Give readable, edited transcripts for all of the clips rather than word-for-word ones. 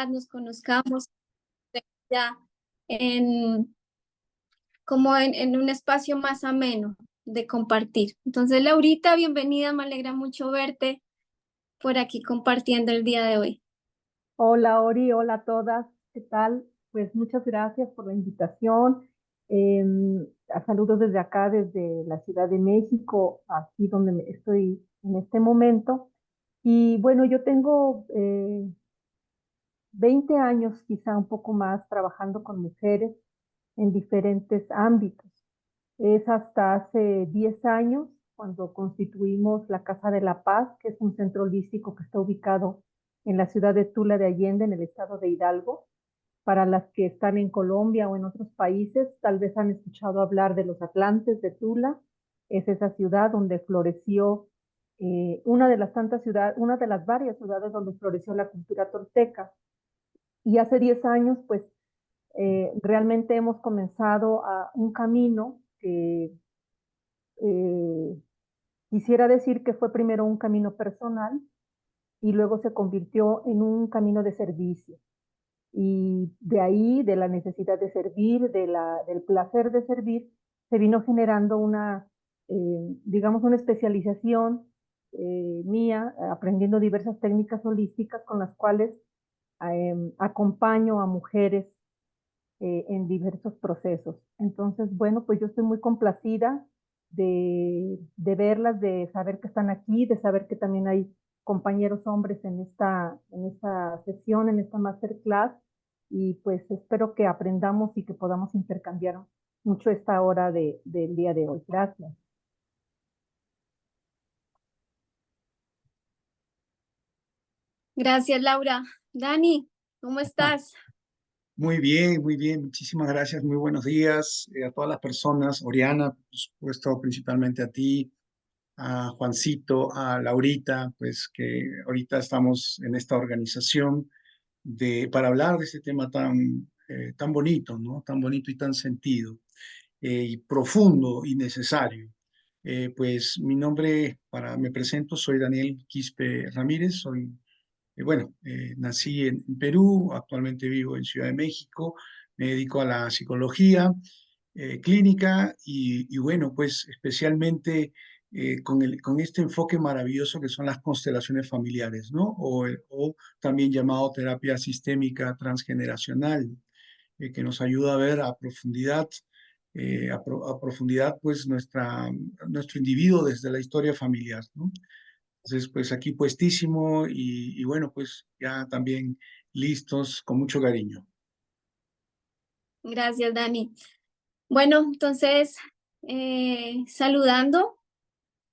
nos conozcamos ya en, como en un espacio más ameno de compartir. Entonces, Laurita, bienvenida, me alegra mucho verte por aquí compartiendo el día de hoy. Hola Ori, hola a todas, ¿qué tal? Pues muchas gracias por la invitación. Saludos desde acá, desde la Ciudad de México, aquí donde estoy en este momento. Y bueno, yo tengo 20 años, quizá un poco más, trabajando con mujeres en diferentes ámbitos. Es hasta hace 10 años cuando constituimos la Casa de la Paz, que es un centro holístico que está ubicado en la ciudad de Tula de Allende, en el estado de Hidalgo. Para las que están en Colombia o en otros países, tal vez han escuchado hablar de los Atlantes de Tula. Es esa ciudad donde floreció una de las tantas ciudades, una de las varias ciudades donde floreció la cultura tolteca. Y hace 10 años, pues realmente hemos comenzado un camino que eh, quisiera decir que fue primero un camino personal y luego se convirtió en un camino de servicio. Y de ahí, de la necesidad de servir, del placer de servir, se vino generando digamos, una especialización mía, aprendiendo diversas técnicas holísticas con las cuales acompaño a mujeres en diversos procesos. Entonces, bueno, pues yo estoy muy complacida de verlas, de saber que están aquí, de saber que también hay compañeros hombres en esta sesión, en esta masterclass, y pues espero que aprendamos y que podamos intercambiar mucho esta hora del día de hoy. Gracias. Gracias, Laura. Dani, ¿cómo Ah, estás? muy bien, muy bien. Muchísimas gracias. Muy buenos días a todas las personas. Oriana, por supuesto, principalmente a ti, a Juancito, a Laurita, pues que ahorita estamos en esta organización para hablar de este tema tan bonito, ¿no? Tan bonito y tan sentido, y profundo y necesario. Pues mi nombre, me presento, soy Daniel Quispe Ramírez, soy nací en Perú, actualmente vivo en Ciudad de México, me dedico a la psicología clínica y bueno, pues especialmente con este enfoque maravilloso que son las constelaciones familiares, ¿no? O también llamado terapia sistémica transgeneracional, que nos ayuda a ver a profundidad. A profundidad, pues, nuestro individuo desde la historia familiar, ¿no? Entonces, pues aquí puestísimo y bueno, pues ya también listos con mucho cariño. Gracias, Dani. Bueno, entonces, saludando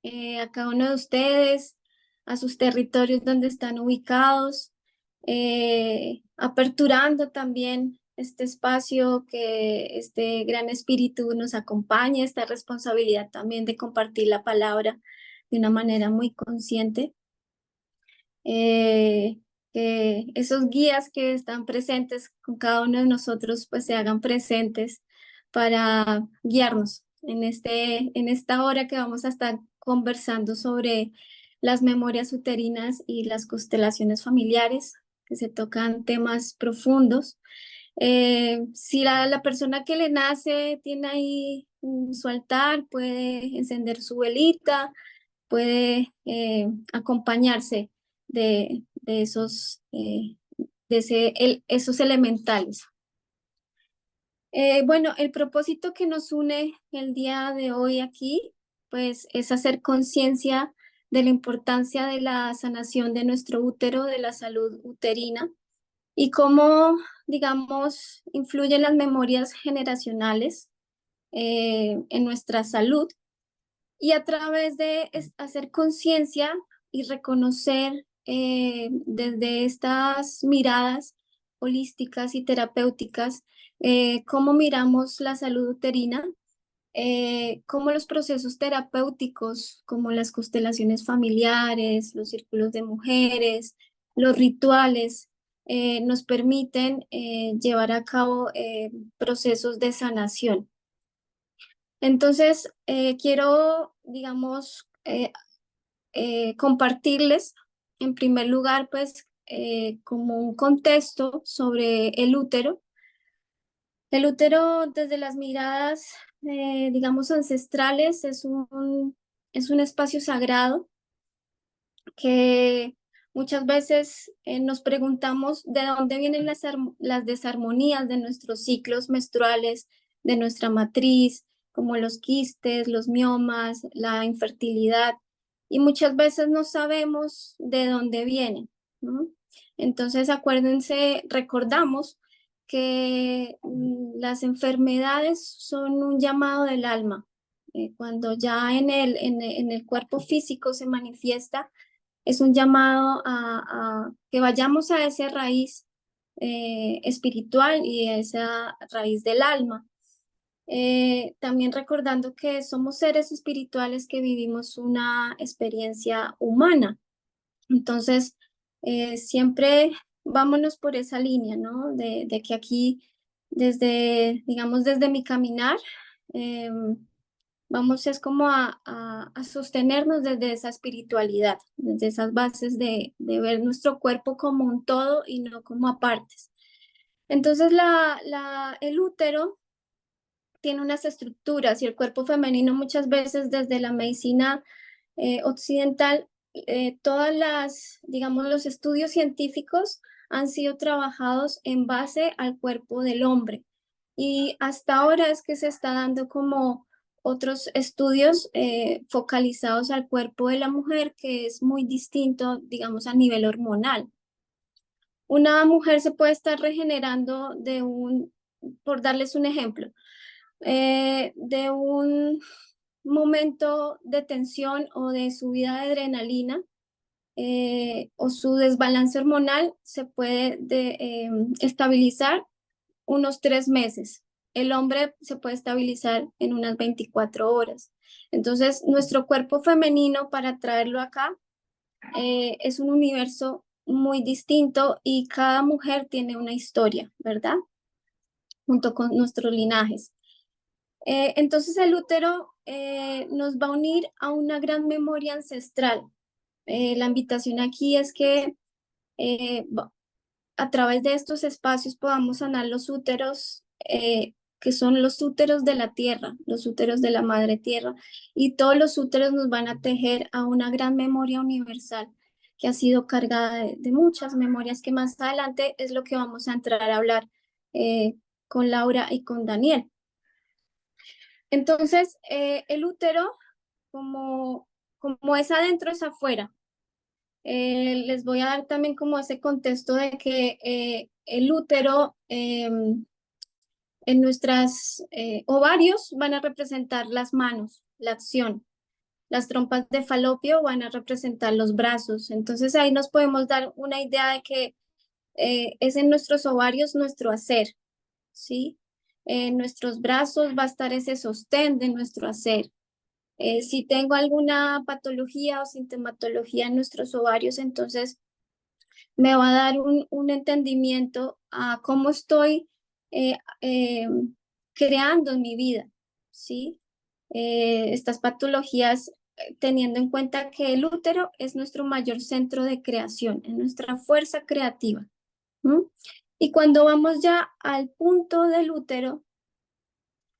a cada uno de ustedes, a sus territorios donde están ubicados, aperturando también este espacio que este gran espíritu nos acompaña, esta responsabilidad también de compartir la palabra de una manera muy consciente. Que esos guías que están presentes con cada uno de nosotros pues se hagan presentes para guiarnos en esta hora que vamos a estar conversando sobre las memorias uterinas y las constelaciones familiares, que se tocan temas profundos. Si la persona que le nace tiene ahí su altar, puede encender su velita, puede acompañarse de esos elementales. Bueno, el propósito que nos une el día de hoy aquí, pues es hacer conciencia de la importancia de la sanación de nuestro útero, de la salud uterina y cómo, digamos, influyen las memorias generacionales en nuestra salud y a través de hacer conciencia y reconocer desde estas miradas holísticas y terapéuticas cómo miramos la salud uterina, cómo los procesos terapéuticos, como las constelaciones familiares, los círculos de mujeres, los rituales, nos permiten llevar a cabo procesos de sanación. Entonces, quiero, digamos, compartirles, en primer lugar, pues, como un contexto sobre el útero. El útero desde las miradas, digamos, ancestrales es un espacio sagrado que muchas veces nos preguntamos de dónde vienen las desarmonías de nuestros ciclos menstruales, de nuestra matriz, como los quistes, los miomas, la infertilidad, y muchas veces no sabemos de dónde vienen, ¿no? Entonces, acuérdense, recordamos que las enfermedades son un llamado del alma. Cuando ya en el cuerpo físico se manifiesta, es un llamado a que vayamos a esa raíz espiritual y a esa raíz del alma. También recordando que somos seres espirituales que vivimos una experiencia humana. Entonces, siempre vámonos por esa línea, ¿no? De que aquí, desde, digamos, desde mi caminar, vamos es como a sostenernos desde esa espiritualidad, desde esas bases de ver nuestro cuerpo como un todo y no como apartes. Entonces el útero tiene unas estructuras y el cuerpo femenino muchas veces desde la medicina occidental, todas las, digamos, los estudios científicos han sido trabajados en base al cuerpo del hombre. Y hasta ahora es que se está dando como otros estudios focalizados al cuerpo de la mujer, que es muy distinto, digamos, a nivel hormonal. Una mujer se puede estar regenerando por darles un ejemplo, de un momento de tensión o de subida de adrenalina o su desbalance hormonal se puede estabilizar unos 3 meses. El hombre se puede estabilizar en unas 24 horas. Entonces, nuestro cuerpo femenino, para traerlo acá, es un universo muy distinto y cada mujer tiene una historia, ¿verdad? Junto con nuestros linajes. Entonces el útero nos va a unir a una gran memoria ancestral. La invitación aquí es que a través de estos espacios podamos sanar los úteros, que son los úteros de la tierra, los úteros de la madre tierra, y todos los úteros nos van a tejer a una gran memoria universal que ha sido cargada de muchas memorias que más adelante es lo que vamos a entrar a hablar con Laura y con Daniel. Entonces, el útero, como es adentro, es afuera. Les voy a dar también como ese contexto de que el útero en nuestros ovarios van a representar las manos, la acción. Las trompas de falopio van a representar los brazos. Entonces ahí nos podemos dar una idea de que es en nuestros ovarios nuestro hacer, ¿sí? En nuestros brazos va a estar ese sostén de nuestro hacer. Si tengo alguna patología o sintomatología en nuestros ovarios, entonces me va a dar un entendimiento a cómo estoy eh, eh, creando en mi vida, ¿sí? Estas patologías, teniendo en cuenta que el útero es nuestro mayor centro de creación, es nuestra fuerza creativa. ¿Mm? Y cuando vamos ya al punto del útero,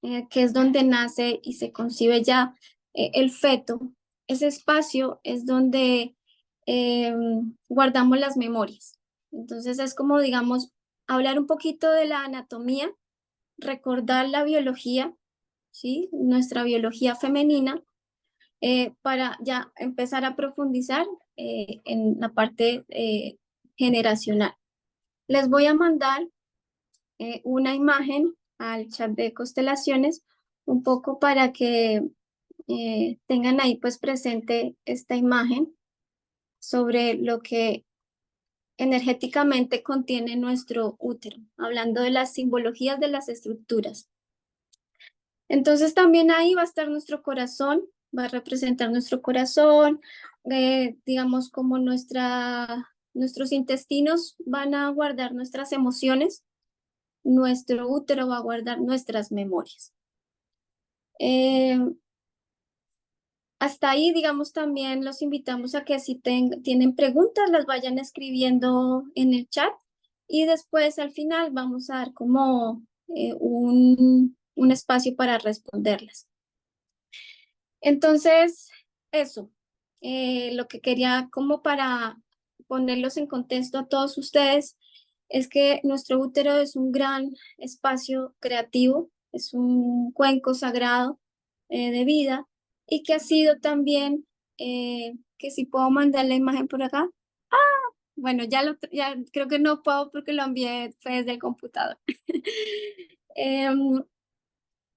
que es donde nace y se concibe ya el feto, ese espacio es donde guardamos las memorias. Entonces es como, digamos, hablar un poquito de la anatomía, recordar la biología, ¿sí? Nuestra biología femenina, para ya empezar a profundizar en la parte generacional. Les voy a mandar una imagen al chat de constelaciones, un poco para que tengan ahí pues presente esta imagen sobre lo que energéticamente contiene nuestro útero, hablando de las simbologías de las estructuras. Entonces también ahí va a estar nuestro corazón, va a representar nuestro corazón, digamos como nuestros intestinos van a guardar nuestras emociones, nuestro útero va a guardar nuestras memorias. hasta ahí, digamos, también los invitamos a que si tienen preguntas, las vayan escribiendo en el chat y después al final vamos a dar como un espacio para responderlas. Entonces, eso, lo que quería como para ponerlos en contexto a todos ustedes es que nuestro útero es un gran espacio creativo, es un cuenco sagrado de vida y que ha sido también, que si puedo mandar la imagen por acá, bueno, ya creo que no puedo porque lo envié fue desde el computador. Em,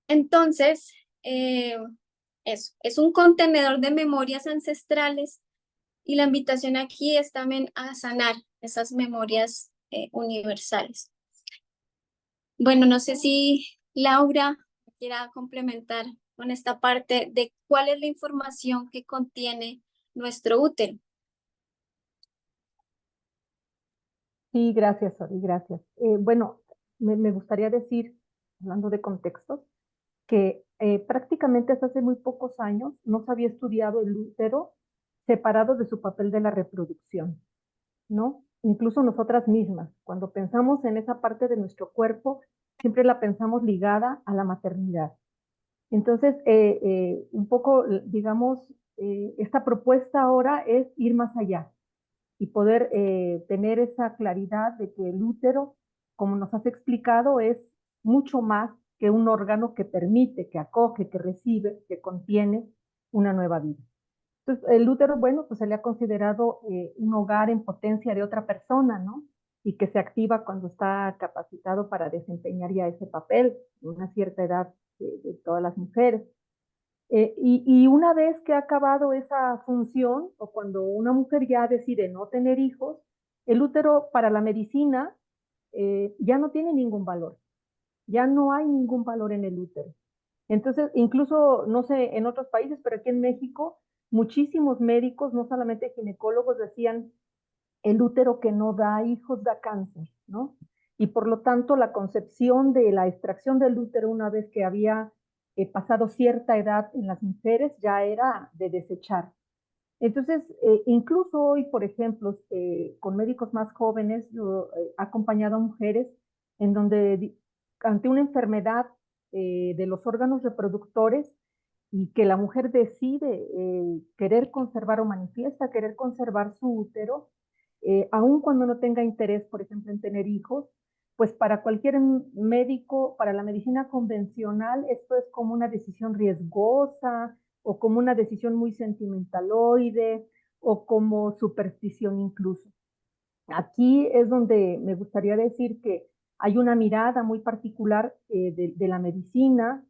entonces, eso, es un contenedor de memorias ancestrales y la invitación aquí es también a sanar esas memorias universales. Bueno, no sé si Laura quiera complementar con esta parte de cuál es la información que contiene nuestro útero. Sí, gracias, Sori, gracias. Bueno, me gustaría decir, hablando de contextos, que prácticamente hasta hace muy pocos años no se había estudiado el útero separado de su papel de la reproducción, ¿no? Incluso nosotras mismas, cuando pensamos en esa parte de nuestro cuerpo, siempre la pensamos ligada a la maternidad. Entonces, un poco, digamos, esta propuesta ahora es ir más allá y poder tener esa claridad de que el útero, como nos has explicado, es mucho más que un órgano que permite, que acoge, que recibe, que contiene una nueva vida. Entonces, el útero, bueno, pues se le ha considerado un hogar en potencia de otra persona, ¿no? Y que se activa cuando está capacitado para desempeñar ya ese papel, en una cierta edad de todas las mujeres. Y una vez que ha acabado esa función, o cuando una mujer ya decide no tener hijos, el útero para la medicina ya no tiene ningún valor, ya no hay ningún valor en el útero. Entonces, incluso, no sé, en otros países, pero aquí en México, muchísimos médicos, no solamente ginecólogos, decían, el útero que no da hijos da cáncer, ¿no? Y por lo tanto, la concepción de la extracción del útero una vez que había pasado cierta edad en las mujeres ya era de desechar. Entonces, incluso hoy, por ejemplo, con médicos más jóvenes, yo he acompañado a mujeres en donde ante una enfermedad de los órganos reproductores y que la mujer decide querer conservar o manifiesta querer conservar su útero, aun cuando no tenga interés, por ejemplo, en tener hijos, pues para cualquier médico, para la medicina convencional, esto es como una decisión riesgosa o como una decisión muy sentimentaloide o como superstición incluso. Aquí es donde me gustaría decir que hay una mirada muy particular de la medicina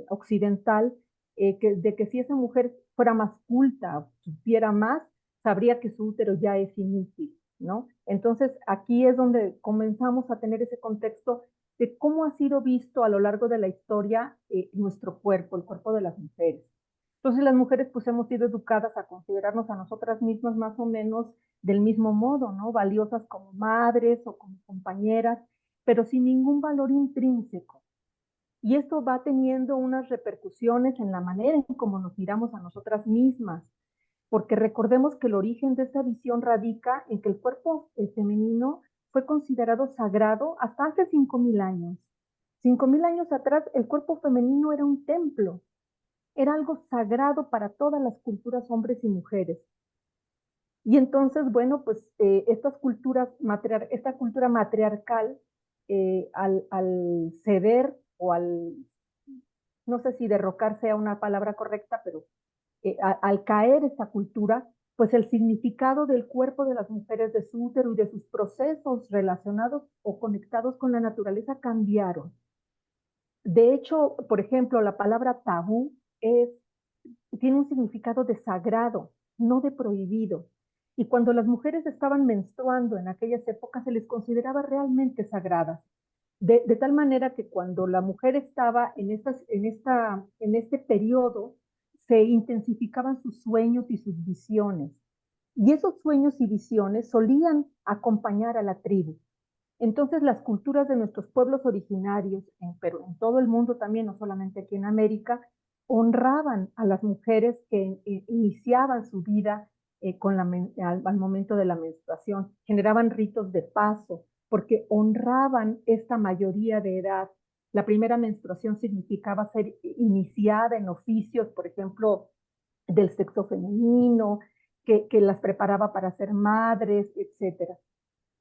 occidental, de que si esa mujer fuera más culta, supiera más, sabría que su útero ya es inútil, ¿no? Entonces, aquí es donde comenzamos a tener ese contexto de cómo ha sido visto a lo largo de la historia nuestro cuerpo, el cuerpo de las mujeres. Entonces, las mujeres pues hemos sido educadas a considerarnos a nosotras mismas más o menos del mismo modo, ¿no? Valiosas como madres o como compañeras, pero sin ningún valor intrínseco. Y esto va teniendo unas repercusiones en la manera en cómo nos miramos a nosotras mismas, porque recordemos que el origen de esta visión radica en que el cuerpo femenino fue considerado sagrado hasta hace 5.000 años. 5.000 años atrás, el cuerpo femenino era un templo, era algo sagrado para todas las culturas, hombres y mujeres. Y entonces, bueno, pues esta cultura matriarcal, al ceder o no sé si derrocar sea una palabra correcta, pero al caer esta cultura, pues el significado del cuerpo de las mujeres, de su útero y de sus procesos relacionados o conectados con la naturaleza cambiaron. De hecho, por ejemplo, la palabra tabú tiene un significado de sagrado, no de prohibido. Y cuando las mujeres estaban menstruando en aquellas épocas, se les consideraba realmente sagradas. De tal manera que cuando la mujer estaba en este periodo, se intensificaban sus sueños y sus visiones. Y esos sueños y visiones solían acompañar a la tribu. Entonces, las culturas de nuestros pueblos originarios, pero en todo el mundo también, no solamente aquí en América, honraban a las mujeres que iniciaban su vida al momento de la menstruación, generaban ritos de paso, porque honraban esta mayoría de edad. La primera menstruación significaba ser iniciada en oficios, por ejemplo, del sexo femenino, que las preparaba para ser madres, etcétera.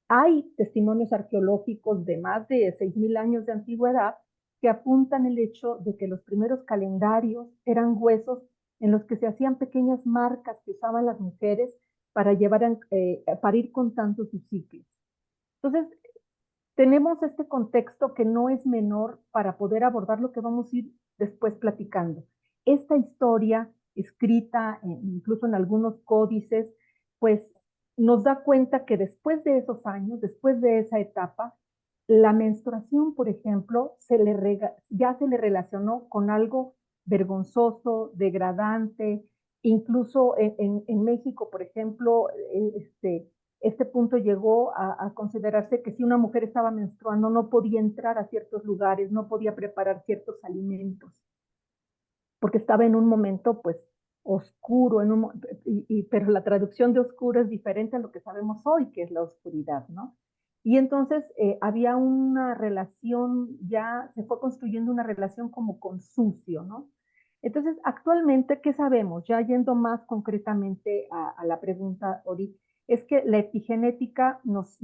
Hay testimonios arqueológicos de más de 6.000 años de antigüedad que apuntan el hecho de que los primeros calendarios eran huesos en los que se hacían pequeñas marcas que usaban las mujeres para para ir contando sus ciclos. Entonces, tenemos este contexto que no es menor para poder abordar lo que vamos a ir después platicando. Esta historia, escrita incluso en algunos códices, pues nos da cuenta que después de esos años, después de esa etapa, la menstruación, por ejemplo, ya se le relacionó con algo vergonzoso, degradante, incluso en México, por ejemplo, este punto llegó a considerarse que si una mujer estaba menstruando no podía entrar a ciertos lugares, no podía preparar ciertos alimentos, porque estaba en un momento pues oscuro, pero la traducción de oscuro es diferente a lo que sabemos hoy, que es la oscuridad, ¿no? Y entonces había una relación, ya se fue construyendo una relación como con sucio, ¿no? Entonces, actualmente, ¿qué sabemos? Ya yendo más concretamente a la pregunta, Ori, es que la epigenética nos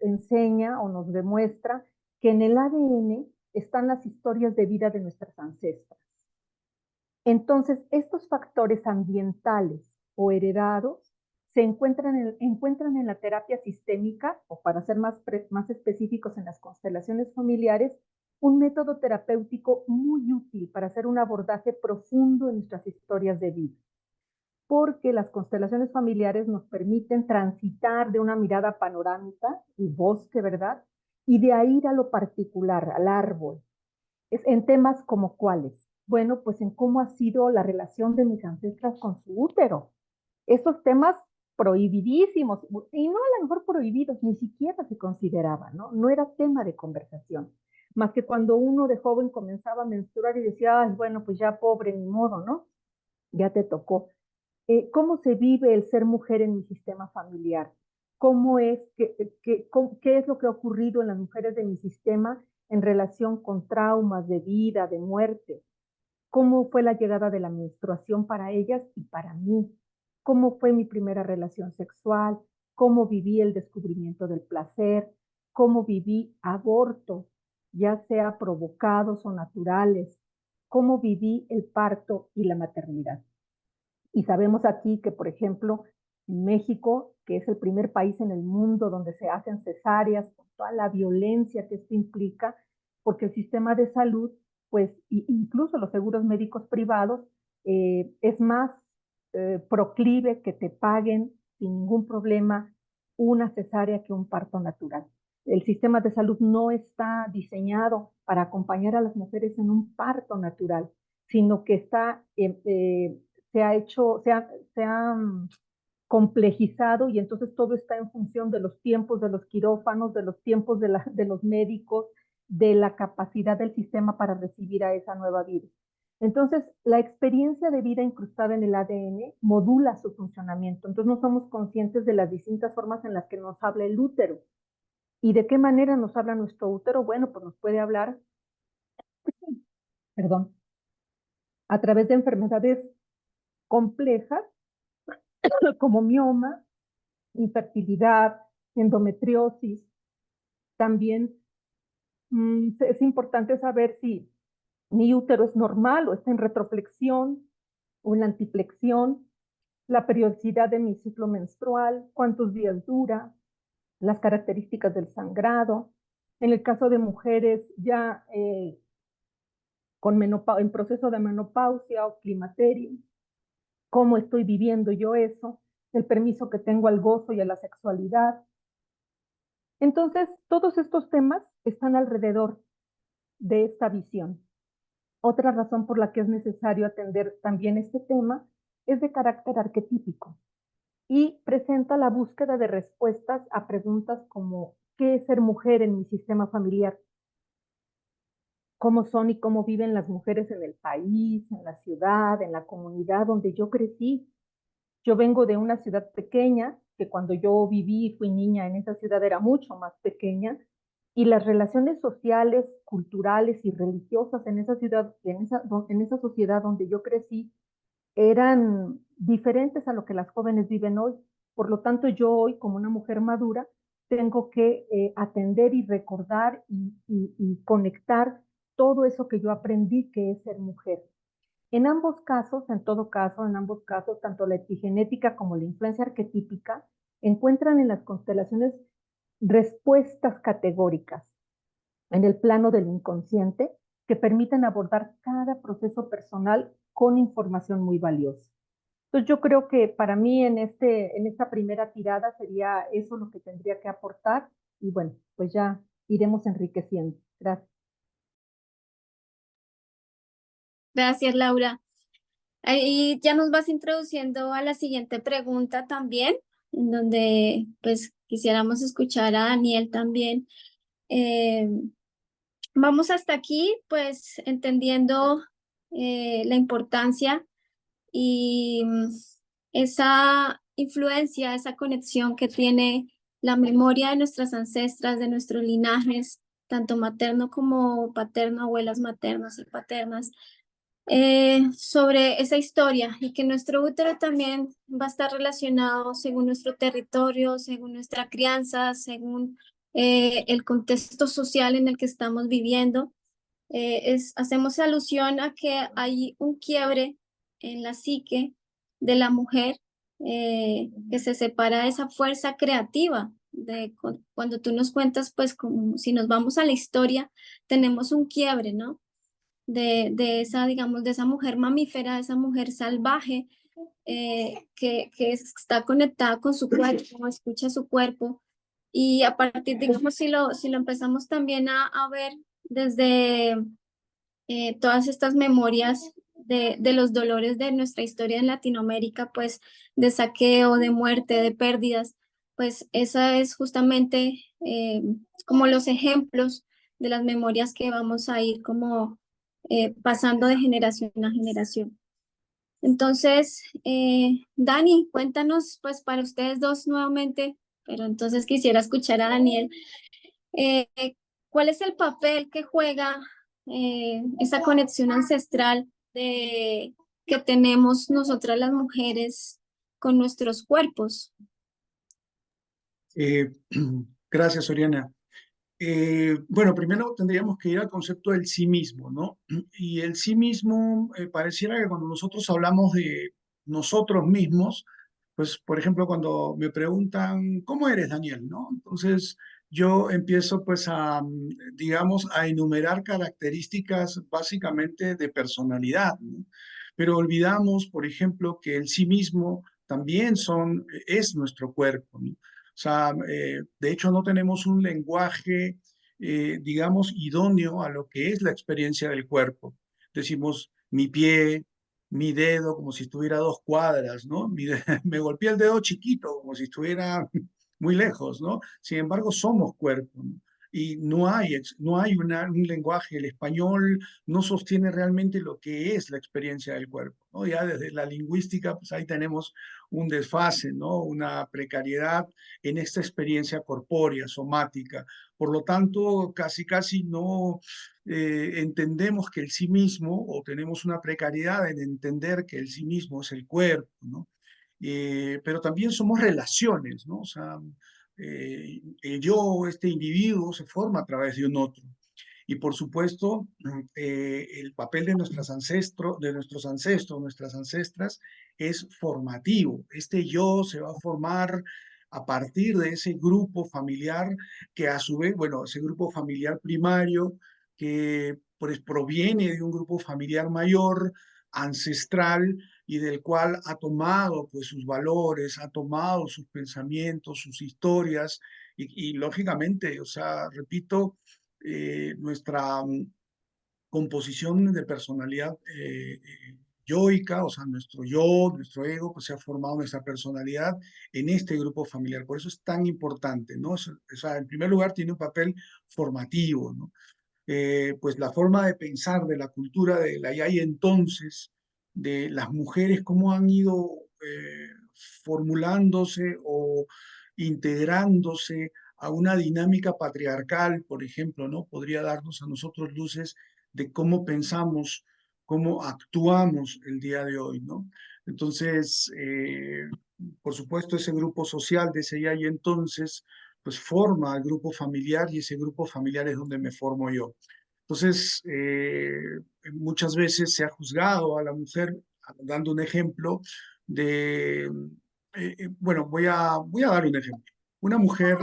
enseña o nos demuestra que en el ADN están las historias de vida de nuestras ancestras. Entonces, estos factores ambientales o heredados se encuentran en la terapia sistémica, o para ser más específicos en las constelaciones familiares, un método terapéutico muy útil para hacer un abordaje profundo en nuestras historias de vida, porque las constelaciones familiares nos permiten transitar de una mirada panorámica y bosque, ¿verdad? Y de ahí ir a lo particular, al árbol, en temas como cuáles. Bueno, pues en cómo ha sido la relación de mis ancestras con su útero. Estos temas prohibidísimos, y no a lo mejor prohibidos, ni siquiera se consideraban, ¿no? No era tema de conversación. Más que cuando uno de joven comenzaba a menstruar y decía, ay, bueno, pues ya pobre, ni modo, ¿no? Ya te tocó. ¿Cómo se vive el ser mujer en mi sistema familiar? ¿Cómo es qué es lo que ha ocurrido en las mujeres de mi sistema en relación con traumas de vida, de muerte? ¿Cómo fue la llegada de la menstruación para ellas y para mí? ¿Cómo fue mi primera relación sexual? ¿Cómo viví el descubrimiento del placer? ¿Cómo viví abortos, ya sea provocados o naturales? ¿Cómo viví el parto y la maternidad? Y sabemos aquí que, por ejemplo, en México, que es el primer país en el mundo donde se hacen cesáreas, con toda la violencia que esto implica, porque el sistema de salud, pues incluso los seguros médicos privados, es más proclive que te paguen sin ningún problema una cesárea que un parto natural. El sistema de salud no está diseñado para acompañar a las mujeres en un parto natural, sino que se ha complejizado y entonces todo está en función de los tiempos de los quirófanos, de los tiempos de los médicos, de la capacidad del sistema para recibir a esa nueva vida. Entonces, la experiencia de vida incrustada en el ADN modula su funcionamiento. Entonces, no somos conscientes de las distintas formas en las que nos habla el útero. ¿Y de qué manera nos habla nuestro útero? Bueno, pues nos puede hablar, perdón, a través de enfermedades complejas como mioma, infertilidad, endometriosis. También es importante saber si mi útero es normal o está en retroflexión o en antiflexión, la periodicidad de mi ciclo menstrual, cuántos días dura, las características del sangrado. En el caso de mujeres ya en proceso de menopausia o climaterio, cómo estoy viviendo yo eso, el permiso que tengo al gozo y a la sexualidad. Entonces, todos estos temas están alrededor de esta visión. Otra razón por la que es necesario atender también este tema es de carácter arquetípico y presenta la búsqueda de respuestas a preguntas como ¿qué es ser mujer en mi sistema familiar? cómo son y cómo viven las mujeres en el país, en la ciudad, en la comunidad donde yo crecí. Yo vengo de una ciudad pequeña, que cuando yo viví y fui niña en esa ciudad era mucho más pequeña, y las relaciones sociales, culturales y religiosas en esa ciudad, en esa sociedad donde yo crecí, eran diferentes a lo que las jóvenes viven hoy. Por lo tanto, yo hoy, como una mujer madura, tengo que atender y recordar y conectar todo eso que yo aprendí que es ser mujer. En ambos casos, en todo caso, en ambos casos, tanto la epigenética como la influencia arquetípica encuentran en las constelaciones respuestas categóricas en el plano del inconsciente que permiten abordar cada proceso personal con información muy valiosa. Entonces yo creo que para mí en esta primera tirada sería eso lo que tendría que aportar y bueno, pues ya iremos enriqueciendo. Gracias. Gracias, Laura. Ahí ya nos vas introduciendo a la siguiente pregunta también, en donde pues quisiéramos escuchar a Daniel también. Eh, Vamos hasta aquí, pues entendiendo la importancia y esa influencia, esa conexión que tiene la memoria de nuestras ancestras, de nuestros linajes, tanto materno como paterno, abuelas maternas y paternas, sobre esa historia y que nuestro útero también va a estar relacionado según nuestro territorio, según nuestra crianza, según el contexto social en el que estamos viviendo. Hacemos alusión a que hay un quiebre en la psique de la mujer que se separa de esa fuerza creativa. Cuando tú nos cuentas, pues como si nos vamos a la historia, tenemos un quiebre, ¿no? De esa, digamos, de esa mujer mamífera, de esa mujer salvaje que está conectada con su cuerpo, escucha su cuerpo. Y a partir, digamos, si lo empezamos también a ver desde todas estas memorias de los dolores de nuestra historia en Latinoamérica, pues de saqueo, de muerte, de pérdidas, pues esa es justamente como los ejemplos de las memorias que vamos a ir como pasando de generación a generación. Entonces, Dani, cuéntanos, pues para ustedes dos nuevamente, pero entonces quisiera escuchar a Daniel, eh, ¿cuál es el papel que juega esa conexión ancestral que tenemos nosotras las mujeres con nuestros cuerpos? Eh, gracias, Oriana. Bueno, primero tendríamos que ir al concepto del sí mismo, ¿no? Y el sí mismo, pareciera que cuando nosotros hablamos de nosotros mismos, pues, por ejemplo, cuando me preguntan, ¿cómo eres, Daniel? ¿No? Entonces, yo empiezo, pues, digamos, a enumerar características básicamente de personalidad, ¿no? Pero olvidamos, por ejemplo, que el sí mismo también es nuestro cuerpo, ¿no? O sea, de hecho no tenemos un lenguaje, digamos, idóneo a lo que es la experiencia del cuerpo. Decimos mi pie, mi dedo, como si estuviera a 2 cuadras, ¿no? Me golpeé el dedo chiquito, como si estuviera muy lejos, ¿no? Sin embargo, somos cuerpo, ¿no? Y no hay un lenguaje, el español no sostiene realmente lo que es la experiencia del cuerpo, ¿no? Ya desde la lingüística, pues ahí tenemos un desfase, ¿no? Una precariedad en esta experiencia corpórea, somática. Por lo tanto, casi no entendemos que el sí mismo, o tenemos una precariedad en entender que el sí mismo es el cuerpo, ¿no? Pero también somos relaciones, ¿no? O sea, el yo, este individuo, se forma a través de un otro. Y por supuesto, el papel de nuestros ancestros, nuestras ancestras, es formativo. Este yo se va a formar a partir de ese grupo familiar que a su vez, bueno, ese grupo familiar primario que pues proviene de un grupo familiar mayor, ancestral, y del cual ha tomado pues sus valores, ha tomado sus pensamientos, sus historias, y lógicamente, o sea, repito, nuestra composición de personalidad yoica, o sea, nuestro yo, nuestro ego, pues se ha formado nuestra personalidad en este grupo familiar. Por eso es tan importante, ¿no? O sea, en primer lugar tiene un papel formativo, ¿no? pues la forma de pensar de la cultura de la y entonces, de las mujeres, cómo han ido formulándose o integrándose a una dinámica patriarcal, por ejemplo, ¿no? Podría darnos a nosotros luces de cómo pensamos, cómo actuamos el día de hoy, ¿no? Entonces, por supuesto, ese grupo social de ese ya y entonces, pues forma al grupo familiar y ese grupo familiar es donde me formo yo. Entonces, muchas veces se ha juzgado a la mujer, dando un ejemplo de, bueno, voy a dar un ejemplo. Una mujer,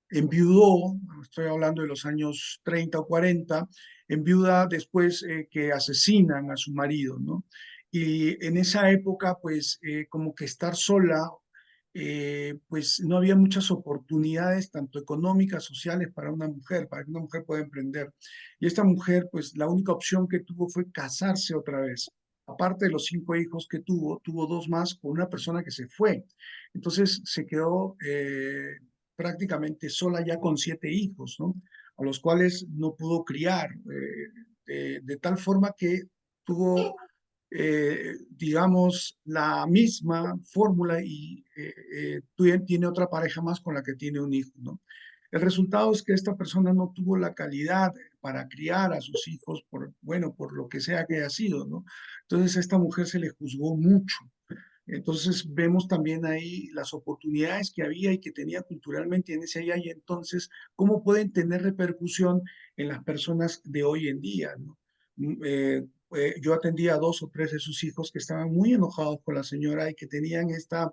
enviudó, estoy hablando de los años 30 o 40, enviuda después que asesinan a su marido, ¿no? Y en esa época, pues, como que estar sola, pues no había muchas oportunidades, tanto económicas, sociales, para que una mujer pueda emprender. Y esta mujer, pues, la única opción que tuvo fue casarse otra vez. Aparte de los 5 hijos que tuvo, tuvo 2 más con una persona que se fue. Entonces se quedó prácticamente sola ya con 7 hijos, ¿no? A los cuales no pudo criar, de tal forma que tuvo, digamos, la misma fórmula y tiene otra pareja más con la que tiene un hijo, ¿no? El resultado es que esta persona no tuvo la calidad para criar a sus hijos, por, bueno, por lo que sea que haya sido, ¿no? Entonces a esta mujer se le juzgó mucho. Entonces vemos también ahí las oportunidades que había y que tenía culturalmente en ese allá y entonces cómo pueden tener repercusión en las personas de hoy en día, ¿no? Yo atendía a 2 o 3 de sus hijos que estaban muy enojados con la señora y que tenían esta,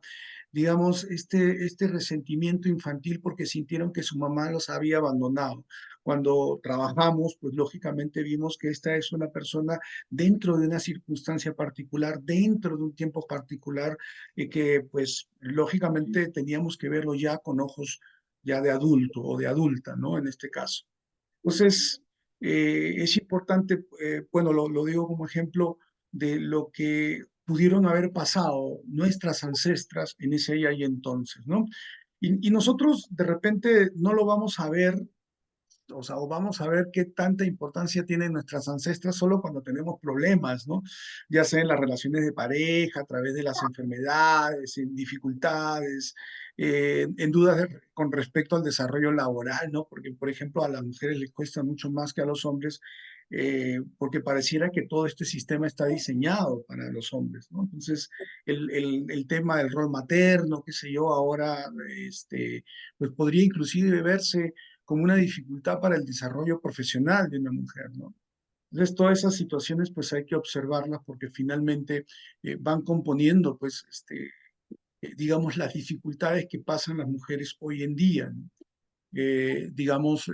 digamos, este resentimiento infantil porque sintieron que su mamá los había abandonado. Cuando trabajamos, pues lógicamente vimos que esta es una persona dentro de una circunstancia particular, dentro de un tiempo particular, y que pues lógicamente teníamos que verlo ya con ojos ya de adulto o de adulta, ¿no? En este caso. Entonces, es importante, bueno, lo digo como ejemplo de lo que pudieron haber pasado nuestras ancestras en ese día y entonces, ¿no? Y nosotros de repente no lo vamos a ver, o sea, o vamos a ver qué tanta importancia tienen nuestras ancestras solo cuando tenemos problemas, ¿no? Ya sea en las relaciones de pareja, a través de las enfermedades, en dificultades, en dudas con respecto al desarrollo laboral, ¿no? Porque, por ejemplo, a las mujeres les cuesta mucho más que a los hombres, porque pareciera que todo este sistema está diseñado para los hombres, ¿no? Entonces, el tema del rol materno, qué sé yo, ahora, pues podría inclusive verse como una dificultad para el desarrollo profesional de una mujer, ¿no? Entonces, todas esas situaciones, pues hay que observarlas porque finalmente van componiendo, pues, digamos, las dificultades que pasan las mujeres hoy en día, ¿no? Digamos,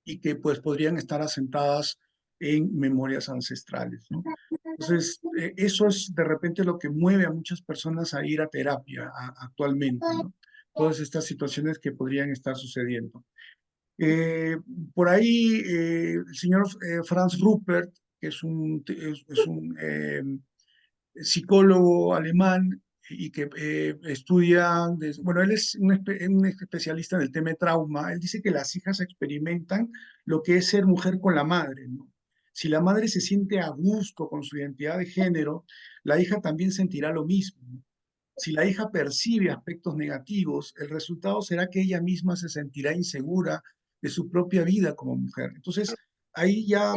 y que pues podrían estar asentadas en memorias ancestrales, ¿no? Entonces, eso es de repente lo que mueve a muchas personas a ir a terapia actualmente, ¿no? Todas estas situaciones que podrían estar sucediendo. Eh, por ahí, el señor Franz Rupert, que es un psicólogo alemán y que estudia, bueno, él es un especialista en el tema de trauma. Él dice que las hijas experimentan lo que es ser mujer con la madre, ¿no? Si la madre se siente a gusto con su identidad de género, la hija también sentirá lo mismo, ¿no? Si la hija percibe aspectos negativos, el resultado será que ella misma se sentirá insegura de su propia vida como mujer. Entonces, ahí ya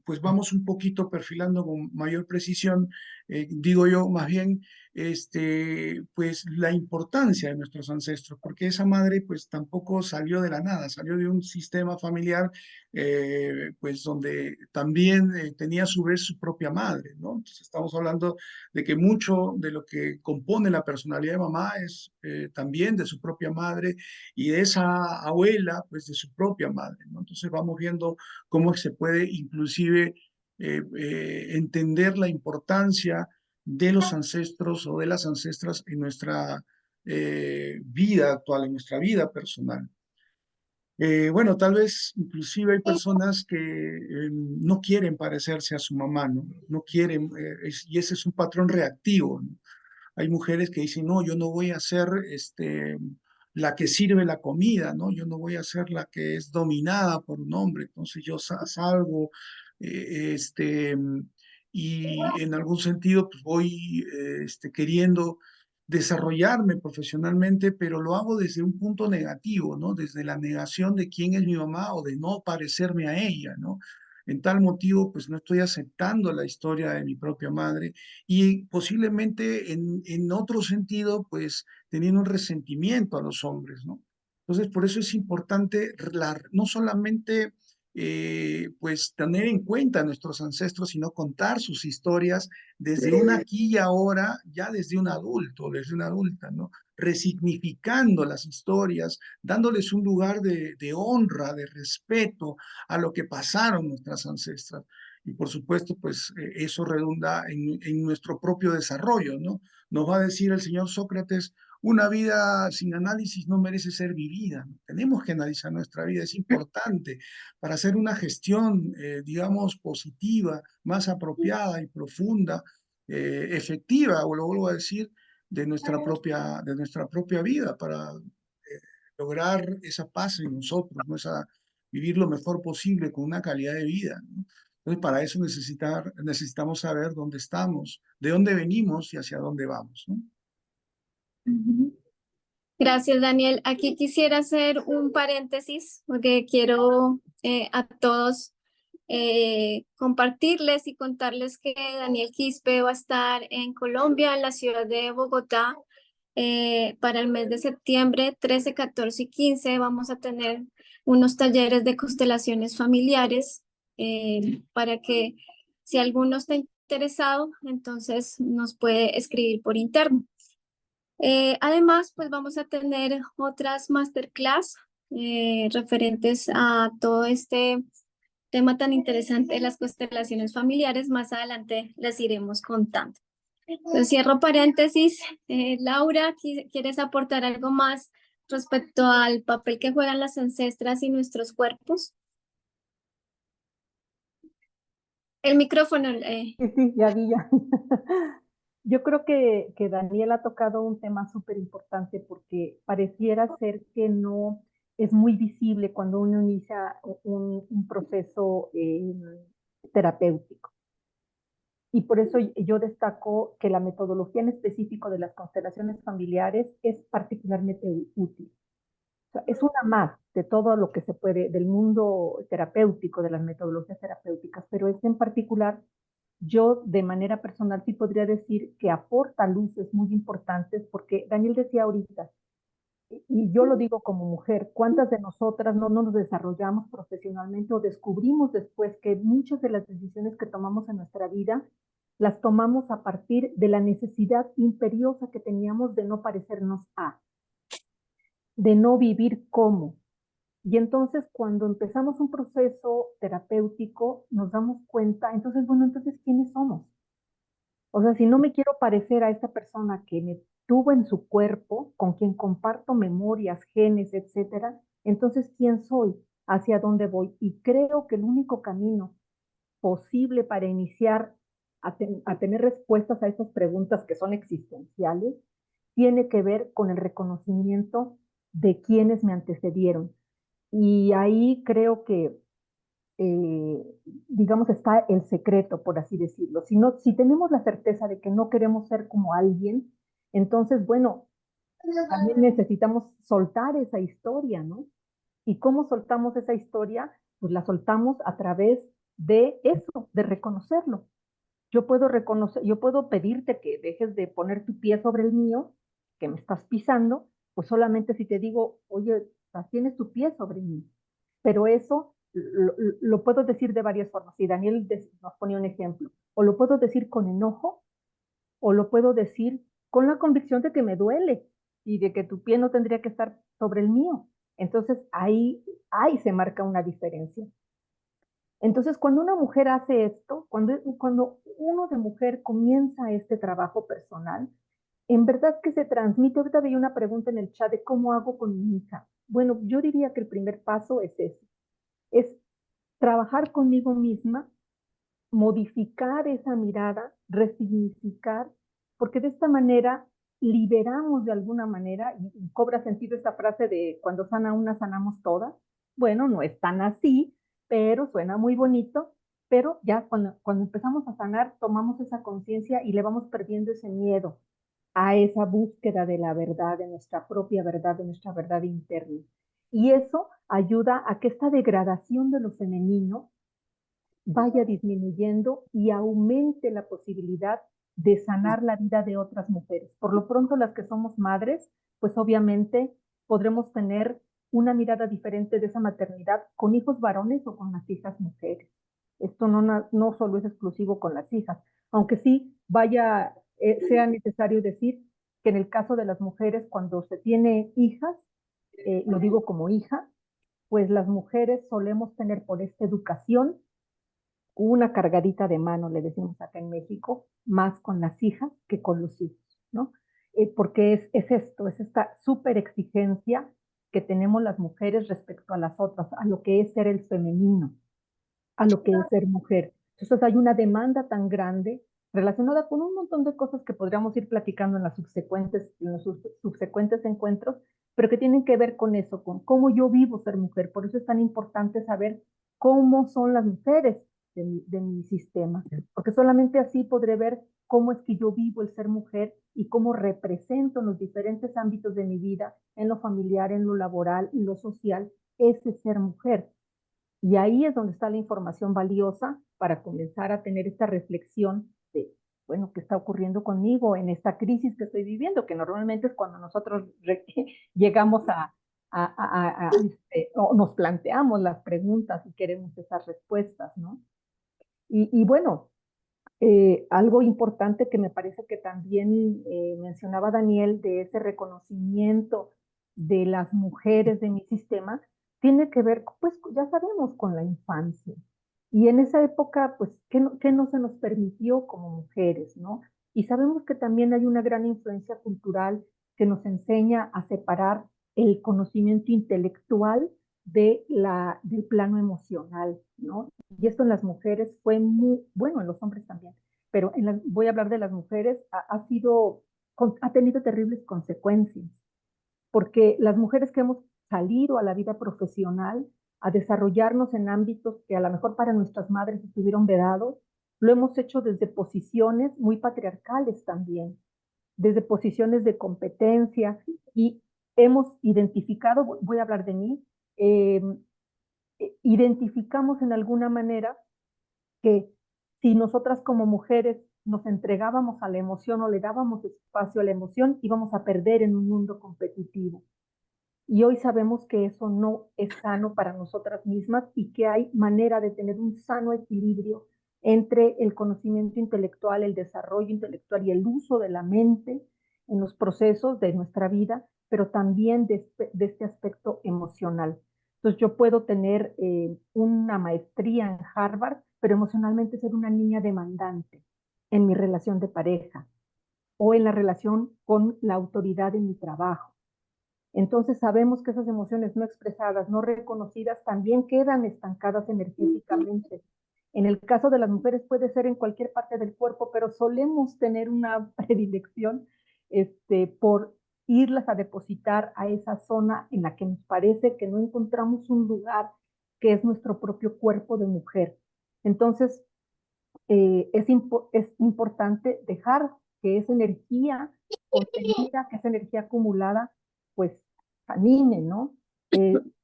pues vamos un poquito perfilando con mayor precisión, digo yo, más bien, pues la importancia de nuestros ancestros, porque esa madre pues tampoco salió de la nada, salió de un sistema familiar pues donde también tenía a su vez su propia madre, ¿no? Entonces estamos hablando de que mucho de lo que compone la personalidad de mamá es también de su propia madre y de esa abuela, pues de su propia madre, ¿no? Entonces vamos viendo cómo se puede inclusive entender la importancia de los ancestros o de las ancestras en nuestra vida actual, en nuestra vida personal. Bueno, tal vez inclusive hay personas que no quieren parecerse a su mamá, ¿no? No quieren, y ese es un patrón reactivo, ¿no? Hay mujeres que dicen, no, yo no voy a ser la que sirve la comida, ¿no? Yo no voy a ser la que es dominada por un hombre, entonces yo salgo, y en algún sentido pues voy queriendo desarrollarme profesionalmente, pero lo hago desde un punto negativo, ¿no? Desde la negación de quién es mi mamá o de no parecerme a ella, ¿no? En tal motivo, pues no estoy aceptando la historia de mi propia madre y posiblemente en otro sentido, pues teniendo un resentimiento a los hombres, ¿no? Entonces, por eso es importante no solamente pues tener en cuenta a nuestros ancestros, sino contar sus historias desde un aquí y ahora, ya desde un adulto, desde una adulta, ¿no? Resignificando las historias, dándoles un lugar de honra, de respeto a lo que pasaron nuestras ancestras. Y por supuesto, pues eso redunda en nuestro propio desarrollo, ¿no? Nos va a decir el señor Sócrates, una vida sin análisis no merece ser vivida. Tenemos que analizar nuestra vida, es importante para hacer una gestión, digamos, positiva, más apropiada y profunda, efectiva, o lo vuelvo a decir, de nuestra propia vida, para lograr esa paz en nosotros, ¿no? Vivir lo mejor posible con una calidad de vida, ¿no? Entonces, para eso necesitamos saber dónde estamos, de dónde venimos y hacia dónde vamos, ¿no? Ujú. Gracias, Daniel. Aquí quisiera hacer un paréntesis porque quiero a todos compartirles y contarles que Daniel Quispe va a estar en Colombia, en la ciudad de Bogotá, para el mes de septiembre 13, 14 y 15. Vamos a tener unos talleres de constelaciones familiares para que si alguno está interesado, entonces nos puede escribir por interno. Además, pues vamos a tener otras masterclass referentes a todo este tema tan interesante de las constelaciones familiares. Más adelante les iremos contando. Entonces, cierro paréntesis. Laura, ¿quieres aportar algo más respecto al papel que juegan las ancestras y nuestros cuerpos? El micrófono. Sí, sí, ya vi, ya. Yo creo que Daniel ha tocado un tema súper importante porque pareciera ser que no es muy visible cuando uno inicia un proceso terapéutico. Y por eso yo destaco que la metodología en específico de las constelaciones familiares es particularmente útil. O sea, es una más de todo lo que se puede, del mundo terapéutico, de las metodologías terapéuticas, pero es en particular, yo de manera personal sí podría decir que aporta luces muy importantes, porque Daniel decía ahorita, y yo lo digo como mujer, ¿cuántas de nosotras no nos desarrollamos profesionalmente o descubrimos después que muchas de las decisiones que tomamos en nuestra vida las tomamos a partir de la necesidad imperiosa que teníamos de no parecernos a, de no vivir como? Y entonces cuando empezamos un proceso terapéutico nos damos cuenta, entonces, bueno, entonces, ¿quiénes somos? O sea, si no me quiero parecer a esta persona que me tuvo en su cuerpo, con quien comparto memorias, genes, etcétera, entonces, ¿quién soy? ¿Hacia dónde voy? Y creo que el único camino posible para iniciar a tener respuestas a esas preguntas que son existenciales tiene que ver con el reconocimiento de quienes me antecedieron. Y ahí creo que eh, digamos, está el secreto, por así decirlo. Si tenemos la certeza de que no queremos ser como alguien, entonces, bueno, también necesitamos soltar esa historia, ¿no? ¿Y cómo soltamos esa historia? Pues la soltamos a través de eso, de reconocerlo. Yo puedo pedirte que dejes de poner tu pie sobre el mío, que me estás pisando, pues solamente si te digo, oye, tienes tu pie sobre mí. Pero eso lo puedo decir de varias formas. Y Daniel nos ponía un ejemplo. O lo puedo decir con enojo, o lo puedo decir con la convicción de que me duele y de que tu pie no tendría que estar sobre el mío. Entonces ahí se marca una diferencia. Entonces, cuando una mujer hace esto, cuando uno de mujer comienza este trabajo personal, en verdad que se transmite. Ahorita veía una pregunta en el chat de cómo hago con mi hija. Bueno, yo diría que el primer paso es ese, es trabajar conmigo misma, modificar esa mirada, resignificar, porque de esta manera liberamos de alguna manera, y cobra sentido esta frase de cuando sana una, sanamos todas. Bueno, no es tan así, pero suena muy bonito, pero ya cuando empezamos a sanar, tomamos esa conciencia y le vamos perdiendo ese miedo a esa búsqueda de la verdad, de nuestra propia verdad, de nuestra verdad interna. Y eso ayuda a que esta degradación de lo femenino vaya disminuyendo y aumente la posibilidad de sanar la vida de otras mujeres. Por lo pronto, las que somos madres, pues obviamente podremos tener una mirada diferente de esa maternidad con hijos varones o con las hijas mujeres. Esto no solo es exclusivo con las hijas, aunque sí sea necesario decir que en el caso de las mujeres, cuando se tiene hijas, lo digo como hija, pues las mujeres solemos tener por esta educación una cargadita de mano, le decimos acá en México, más con las hijas que con los hijos, ¿no? Porque es esto, es esta súper exigencia que tenemos las mujeres respecto a las otras, a lo que es ser el femenino, a lo que es ser mujer. Entonces hay una demanda tan grande relacionada con un montón de cosas que podríamos ir platicando en los subsecuentes encuentros, pero que tienen que ver con eso, con cómo yo vivo ser mujer. Por eso es tan importante saber cómo son las mujeres de mi sistema, porque solamente así podré ver cómo es que yo vivo el ser mujer y cómo represento en los diferentes ámbitos de mi vida, en lo familiar, en lo laboral, en lo social, ese ser mujer. Y ahí es donde está la información valiosa para comenzar a tener esta reflexión de, bueno, ¿qué está ocurriendo conmigo en esta crisis que estoy viviendo? Que normalmente es cuando nosotros llegamos o nos planteamos las preguntas y queremos esas respuestas, ¿no? Y bueno, algo importante que me parece que también mencionaba Daniel de ese reconocimiento de las mujeres de mi sistema, tiene que ver, pues ya sabemos, con la infancia. Y en esa época, pues, ¿qué no se nos permitió como mujeres, no? Y sabemos que también hay una gran influencia cultural que nos enseña a separar el conocimiento intelectual del plano emocional, ¿no? Y esto en las mujeres fue muy, bueno, en los hombres también, pero voy a hablar de las mujeres, ha tenido terribles consecuencias, porque las mujeres que hemos salido a la vida profesional, a desarrollarnos en ámbitos que a lo mejor para nuestras madres estuvieron vedados, lo hemos hecho desde posiciones muy patriarcales también, desde posiciones de competencia, y hemos identificado, voy a hablar de mí, eh, identificamos en alguna manera que si nosotras como mujeres nos entregábamos a la emoción o le dábamos espacio a la emoción, íbamos a perder en un mundo competitivo. Y hoy sabemos que eso no es sano para nosotras mismas y que hay manera de tener un sano equilibrio entre el conocimiento intelectual, el desarrollo intelectual y el uso de la mente en los procesos de nuestra vida, pero también de este aspecto emocional. Entonces yo puedo tener una maestría en Harvard, pero emocionalmente ser una niña demandante en mi relación de pareja o en la relación con la autoridad en mi trabajo. Entonces sabemos que esas emociones no expresadas, no reconocidas, también quedan estancadas energéticamente. En el caso de las mujeres puede ser en cualquier parte del cuerpo, pero solemos tener una predilección por irlas a depositar a esa zona en la que nos parece que no encontramos un lugar que es nuestro propio cuerpo de mujer. Entonces, es importante dejar que esa energía contenida, que esa energía acumulada, pues anime, ¿no?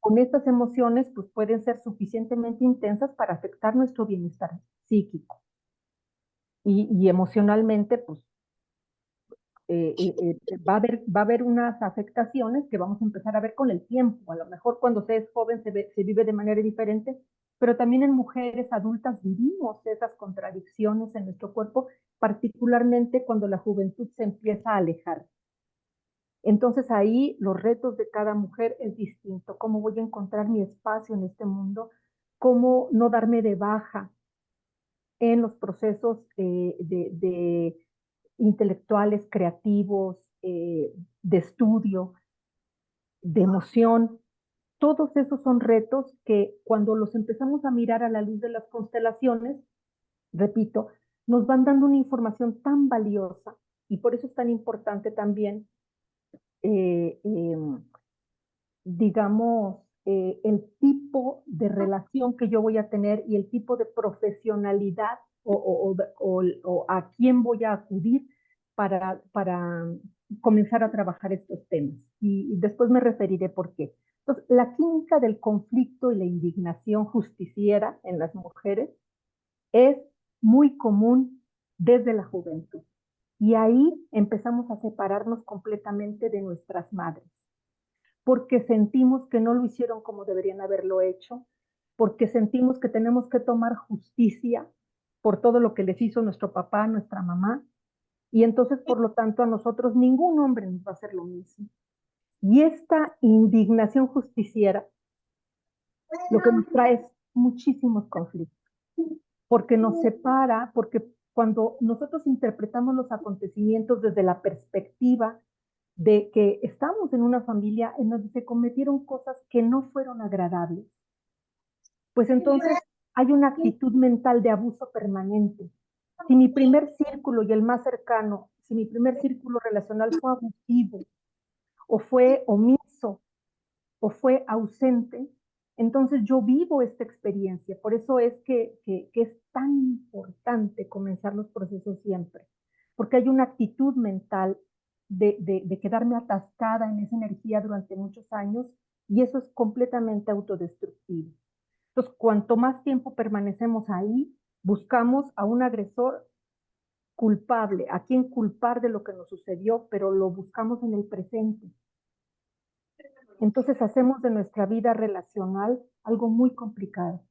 Con estas emociones, pues pueden ser suficientemente intensas para afectar nuestro bienestar psíquico. Y emocionalmente, pues va a haber unas afectaciones que vamos a empezar a ver con el tiempo. A lo mejor cuando se es joven se vive de manera diferente, pero también en mujeres adultas vivimos esas contradicciones en nuestro cuerpo, particularmente cuando la juventud se empieza a alejar. Entonces ahí los retos de cada mujer es distinto. ¿Cómo voy a encontrar mi espacio en este mundo? ¿Cómo no darme de baja en los procesos de intelectuales, creativos, de estudio, de emoción? Todos esos son retos que cuando los empezamos a mirar a la luz de las constelaciones, repito, nos van dando una información tan valiosa Y por eso es tan importante también, eh, eh, digamos, el tipo de relación que yo voy a tener y el tipo de profesionalidad o a quién voy a acudir para comenzar a trabajar estos temas. Y después me referiré por qué. Entonces, la química del conflicto y la indignación justiciera en las mujeres es muy común desde la juventud. Y ahí empezamos a separarnos completamente de nuestras madres, porque sentimos que no lo hicieron como deberían haberlo hecho, porque sentimos que tenemos que tomar justicia por todo lo que les hizo nuestro papá, nuestra mamá, y entonces, por lo tanto, a nosotros ningún hombre nos va a hacer lo mismo. Y esta indignación justiciera lo que nos trae es muchísimos conflictos, porque nos separa, porque cuando nosotros interpretamos los acontecimientos desde la perspectiva de que estamos en una familia en donde se cometieron cosas que no fueron agradables, pues entonces hay una actitud mental de abuso permanente. Si mi primer círculo y el más cercano, si mi primer círculo relacional fue abusivo, o fue omiso, o fue ausente, entonces yo vivo esta experiencia. Por eso es que es tan importante comenzar los procesos siempre, porque hay una actitud mental de quedarme atascada en esa energía durante muchos años y eso es completamente autodestructivo. Entonces, cuanto más tiempo permanecemos ahí, buscamos a un agresor culpable, a quien culpar de lo que nos sucedió, pero lo buscamos en el presente. Entonces hacemos de nuestra vida relacional algo muy complicado.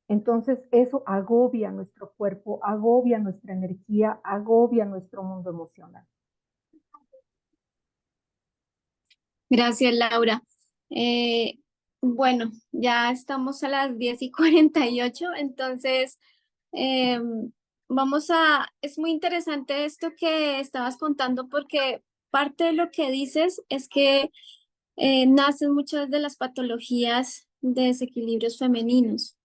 Entonces eso agobia nuestro cuerpo, agobia nuestra energía, agobia nuestro mundo emocional. Gracias, Laura. Bueno, ya estamos a las 10:48, entonces es muy interesante esto que estabas contando porque parte de lo que dices es que nacen muchas de las patologías de desequilibrios femeninos.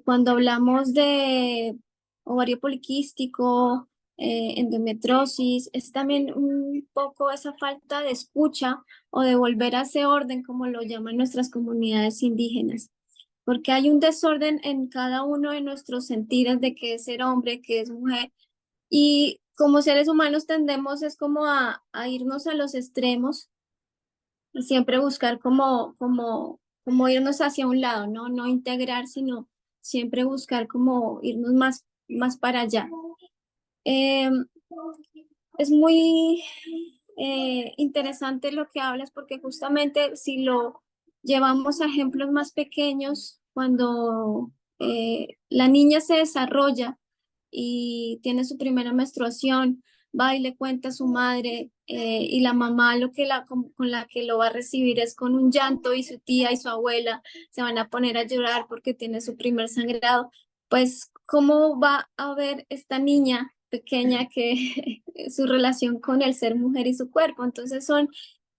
Cuando hablamos de ovario poliquístico, endometriosis, es también un poco esa falta de escucha o de volver a ese orden, como lo llaman nuestras comunidades indígenas, porque hay un desorden en cada uno de nuestros sentidos de qué es ser hombre, qué es mujer, y como seres humanos tendemos es como a irnos a los extremos y siempre buscar como irnos hacia un lado, ¿no? No integrar, sino siempre buscar como irnos más para allá. Eh, es muy interesante lo que hablas porque justamente si lo llevamos a ejemplos más pequeños, cuando la niña se desarrolla y tiene su primera menstruación, va y le cuenta a su madre y la mamá con la que lo va a recibir es con un llanto y su tía y su abuela se van a poner a llorar porque tiene su primer sangrado, pues ¿cómo va a ver esta niña pequeña que su relación con el ser mujer y su cuerpo? Entonces son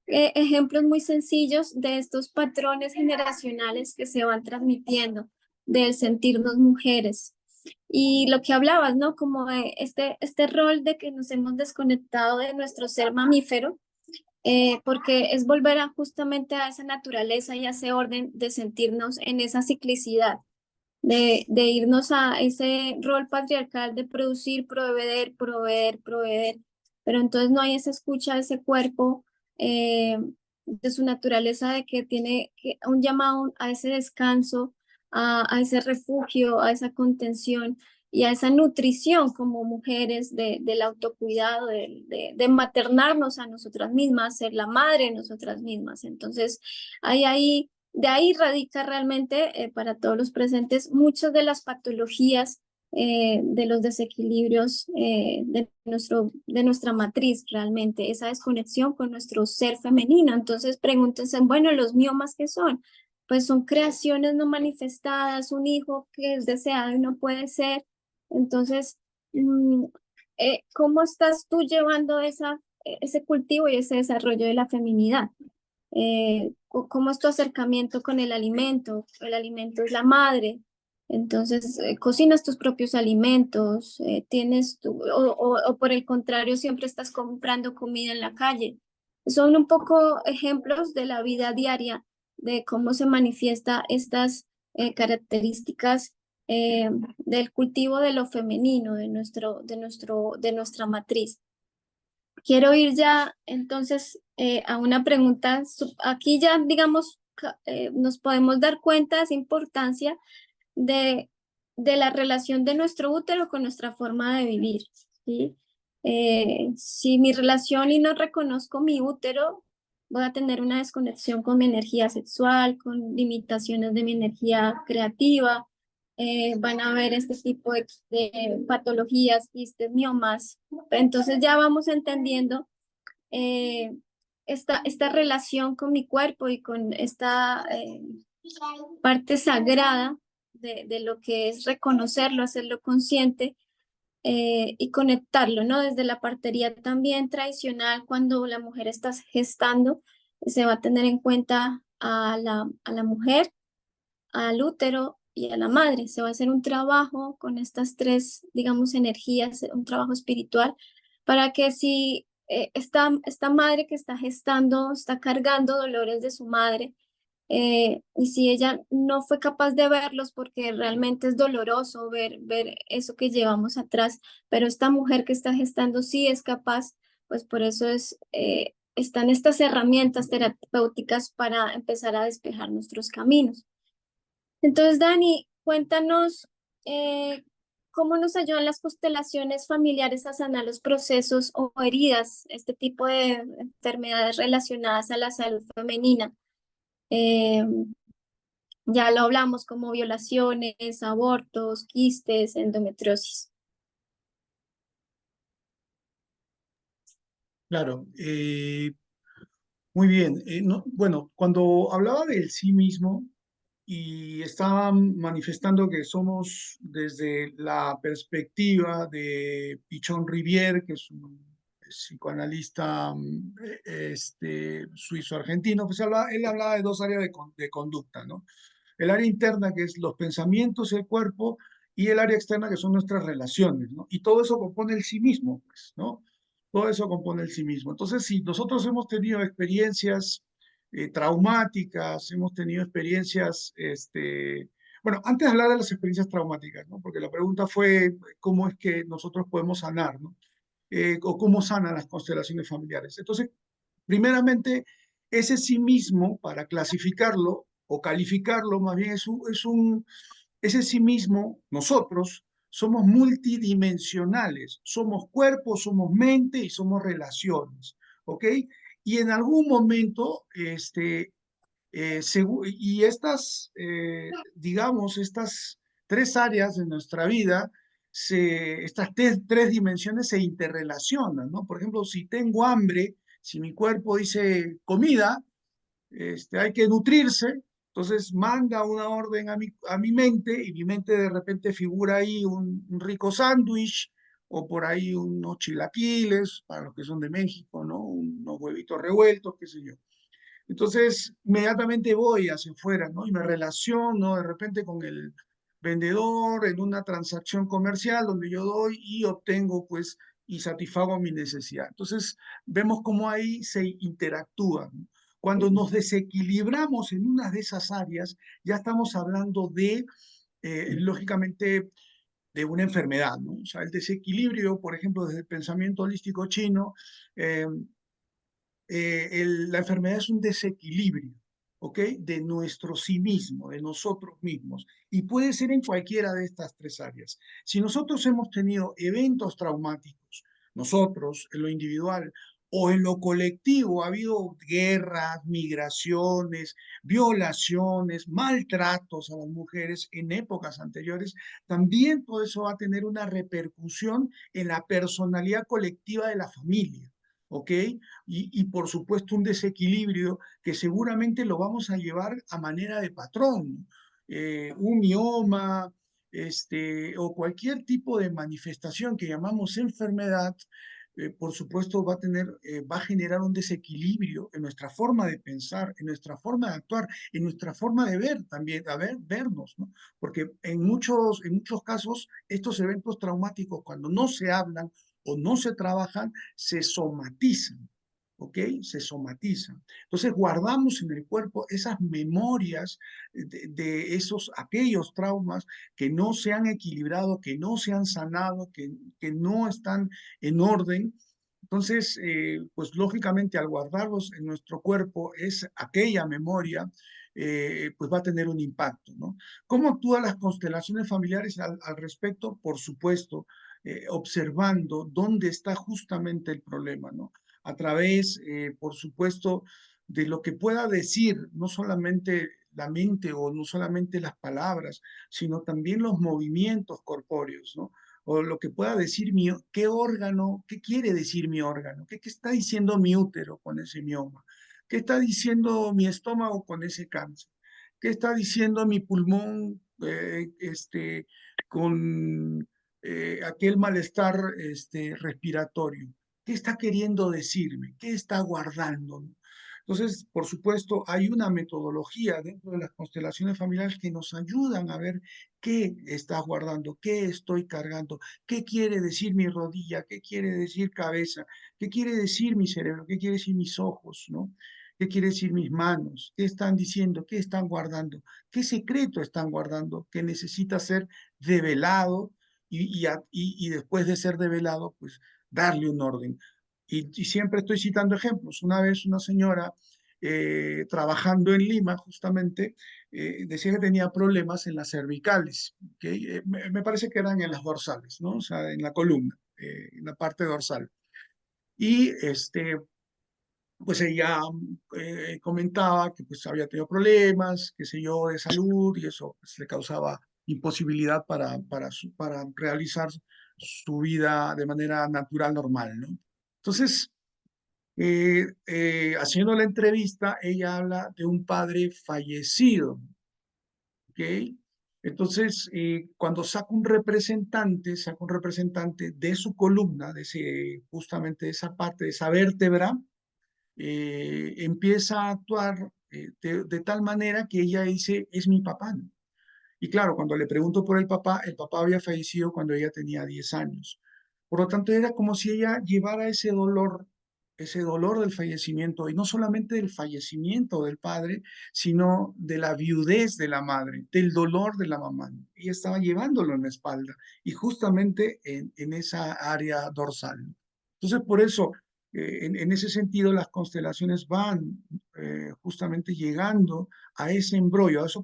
ejemplos muy sencillos de estos patrones generacionales que se van transmitiendo del sentirnos mujeres. Y lo que hablabas, ¿no? Como de este rol de que nos hemos desconectado de nuestro ser mamífero, porque es volver justamente a esa naturaleza y a ese orden de sentirnos en esa ciclicidad, de irnos a ese rol patriarcal de producir, proveer, proveer, proveer, pero entonces no hay esa escucha de ese cuerpo, de su naturaleza, de que tiene un llamado a ese descanso, a ese refugio, a esa contención y a esa nutrición como mujeres del autocuidado, de maternarnos a nosotras mismas, ser la madre de nosotras mismas. Entonces, de ahí radica realmente para todos los presentes muchas de las patologías de los desequilibrios de nuestra matriz, realmente, esa desconexión con nuestro ser femenino. Entonces pregúntense, bueno, los miomas, ¿qué son? Pues son creaciones no manifestadas, un hijo que es deseado y no puede ser. Entonces, ¿cómo estás tú llevando ese cultivo y ese desarrollo de la feminidad? ¿Cómo es tu acercamiento con el alimento? El alimento es la madre. Entonces, cocinas tus propios alimentos, o por el contrario, siempre estás comprando comida en la calle. Son un poco ejemplos de la vida diaria, de cómo se manifiesta estas características del cultivo de lo femenino, de nuestra matriz. Quiero ir ya entonces a una pregunta. Aquí ya, digamos, nos podemos dar cuenta de esa importancia de, de la relación de nuestro útero con nuestra forma de vivir, ¿sí? Si mi relación y no reconozco mi útero, voy a tener una desconexión con mi energía sexual, con limitaciones de mi energía creativa, van a haber este tipo de patologías, quistes, miomas. Entonces ya vamos entendiendo eh, esta relación con mi cuerpo y con esta parte sagrada de lo que es reconocerlo, hacerlo consciente y conectarlo, ¿no? Desde la partería también tradicional, cuando la mujer está gestando, se va a tener en cuenta a la mujer, al útero y a la madre. Se va a hacer un trabajo con estas tres, digamos, energías, un trabajo espiritual, para que si esta madre que está gestando, está cargando dolores de su madre, y si ella no fue capaz de verlos porque realmente es doloroso ver eso que llevamos atrás, pero esta mujer que está gestando sí es capaz, pues por eso están estas herramientas terapéuticas para empezar a despejar nuestros caminos. Entonces, Dani, cuéntanos cómo nos ayudan las constelaciones familiares a sanar los procesos o heridas, este tipo de enfermedades relacionadas a la salud femenina. Eh, ya lo hablamos como violaciones, abortos, quistes, endometriosis. Claro, muy bien. Bueno, cuando hablaba del sí mismo y estaba manifestando que somos desde la perspectiva de Pichon Rivière, que es un psicoanalista suizo-argentino, pues él hablaba de dos áreas de conducta, ¿no? El área interna, que es los pensamientos, el cuerpo, y el área externa, que son nuestras relaciones, ¿no? Y todo eso compone el sí mismo, pues, ¿no? Todo eso compone el sí mismo. Entonces, si nosotros hemos tenido experiencias traumáticas, hemos tenido experiencias, bueno, antes de hablar de las experiencias traumáticas, ¿no? Porque la pregunta fue cómo es que nosotros podemos sanar, ¿no? O cómo sanan las constelaciones familiares. Entonces, primeramente, ese sí mismo, para clasificarlo o calificarlo, más bien ese sí mismo, nosotros somos multidimensionales, somos cuerpo, somos mente y somos relaciones, ¿ok? Y en algún momento, y digamos, estas tres áreas de nuestra vida, estas tres dimensiones se interrelacionan, ¿no? Por ejemplo, si tengo hambre, si mi cuerpo dice comida, hay que nutrirse, entonces manda una orden a mi mente y mi mente de repente figura ahí un rico sándwich o por ahí unos chilaquiles, para los que son de México, ¿no? Unos huevitos revueltos, qué sé yo. Entonces, inmediatamente voy hacia afuera, ¿no? Y me relaciono de repente con el vendedor en una transacción comercial donde yo doy y obtengo, pues, y satisfago mi necesidad. Entonces, vemos cómo ahí se interactúa, ¿no? Cuando nos desequilibramos en una de esas áreas, ya estamos hablando lógicamente, de una enfermedad, ¿no? O sea, el desequilibrio, por ejemplo, desde el pensamiento holístico chino, eh, la enfermedad es un desequilibrio, ¿ok? De nuestro sí mismo, de nosotros mismos. Y puede ser en cualquiera de estas tres áreas. Si nosotros hemos tenido eventos traumáticos, nosotros en lo individual o en lo colectivo, ha habido guerras, migraciones, violaciones, maltratos a las mujeres en épocas anteriores, también todo eso va a tener una repercusión en la personalidad colectiva de la familia. ¿Ok? Y por supuesto un desequilibrio que seguramente lo vamos a llevar a manera de patrón, un mioma, o cualquier tipo de manifestación que llamamos enfermedad, por supuesto, va a generar un desequilibrio en nuestra forma de pensar, en nuestra forma de actuar, en nuestra forma de ver también, vernos, ¿no? Porque en muchos casos, estos eventos traumáticos, cuando no se hablan o no se trabajan, se somatizan. ¿Ok? Se somatizan. Entonces guardamos en el cuerpo esas memorias de aquellos traumas que no se han equilibrado, que no se han sanado, que no están en orden. Entonces, pues lógicamente al guardarlos en nuestro cuerpo, es aquella memoria, pues va a tener un impacto, ¿no? ¿Cómo actúan las constelaciones familiares al respecto? Por supuesto, observando dónde está justamente el problema, ¿no? A través, por supuesto, de lo que pueda decir, no solamente la mente o no solamente las palabras, sino también los movimientos corpóreos, ¿no? O lo que pueda decir qué órgano, qué quiere decir mi órgano, qué está diciendo mi útero con ese mioma, qué está diciendo mi estómago con ese cáncer, qué está diciendo mi pulmón con aquel malestar respiratorio, qué está queriendo decirme, qué está guardando, ¿no? Entonces, por supuesto, hay una metodología dentro de las constelaciones familiares que nos ayudan a ver qué estás guardando, qué estoy cargando, qué quiere decir mi rodilla, qué quiere decir cabeza, qué quiere decir mi cerebro, qué quiere decir mis ojos, ¿no? ¿Qué quiere decir mis manos? ¿Qué están diciendo? ¿Qué están guardando? ¿Qué secreto están guardando que necesita ser develado y después de ser develado, pues darle un orden? Y siempre estoy citando ejemplos. Una vez una señora trabajando en Lima, justamente, decía que tenía problemas en las cervicales, ¿okay? Me parece que eran en las dorsales, ¿no? O sea, en la columna, en la parte dorsal. Y pues ella comentaba que pues había tenido problemas, qué sé yo, de salud y eso pues, le causaba imposibilidad para realizar su vida de manera natural, normal, ¿no? Entonces, haciendo la entrevista, ella habla de un padre fallecido, ¿ok? Entonces, cuando saca un representante de su columna, justamente de esa parte, de esa vértebra, empieza a actuar de tal manera que ella dice, es mi papá, ¿no? Y claro, cuando le pregunto por el papá había fallecido cuando ella tenía 10 años. Por lo tanto, era como si ella llevara ese dolor del fallecimiento, y no solamente del fallecimiento del padre, sino de la viudez de la madre, del dolor de la mamá. Ella estaba llevándolo en la espalda y justamente en esa área dorsal. Entonces, por eso, en ese sentido, las constelaciones van justamente llegando a ese embrollo, a eso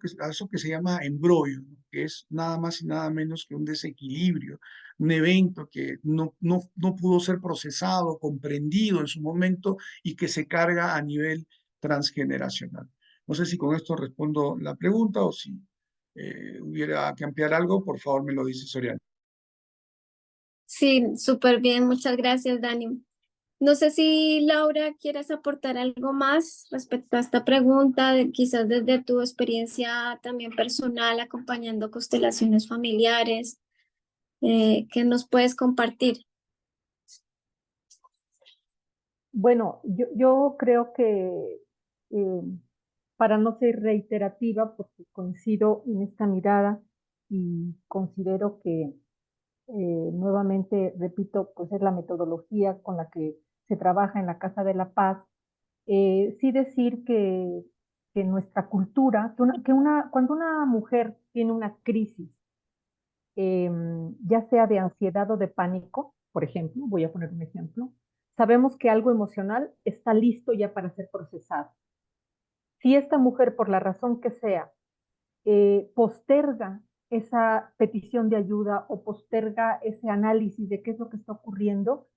que se llama embrollo, ¿no? Que es nada más y nada menos que un desequilibrio, un evento que no pudo ser procesado, comprendido en su momento y que se carga a nivel transgeneracional. No sé si con esto respondo la pregunta o si hubiera que ampliar algo, por favor me lo dice Soriano. Sí, súper bien, muchas gracias, Dani. No sé si Laura quieres aportar algo más respecto a esta pregunta, quizás desde tu experiencia también personal acompañando constelaciones familiares, que nos puedes compartir. Bueno, yo creo que eh, para no ser reiterativa, porque coincido en esta mirada y considero que nuevamente, repito, pues es la metodología con la que se trabaja en la Casa de la Paz. Sí decir que nuestra cultura, cuando una mujer tiene una crisis, ya sea de ansiedad o de pánico, por ejemplo, voy a poner un ejemplo, sabemos que algo emocional está listo ya para ser procesado. Si esta mujer, por la razón que sea, posterga esa petición de ayuda o posterga ese análisis de qué es lo que está ocurriendo,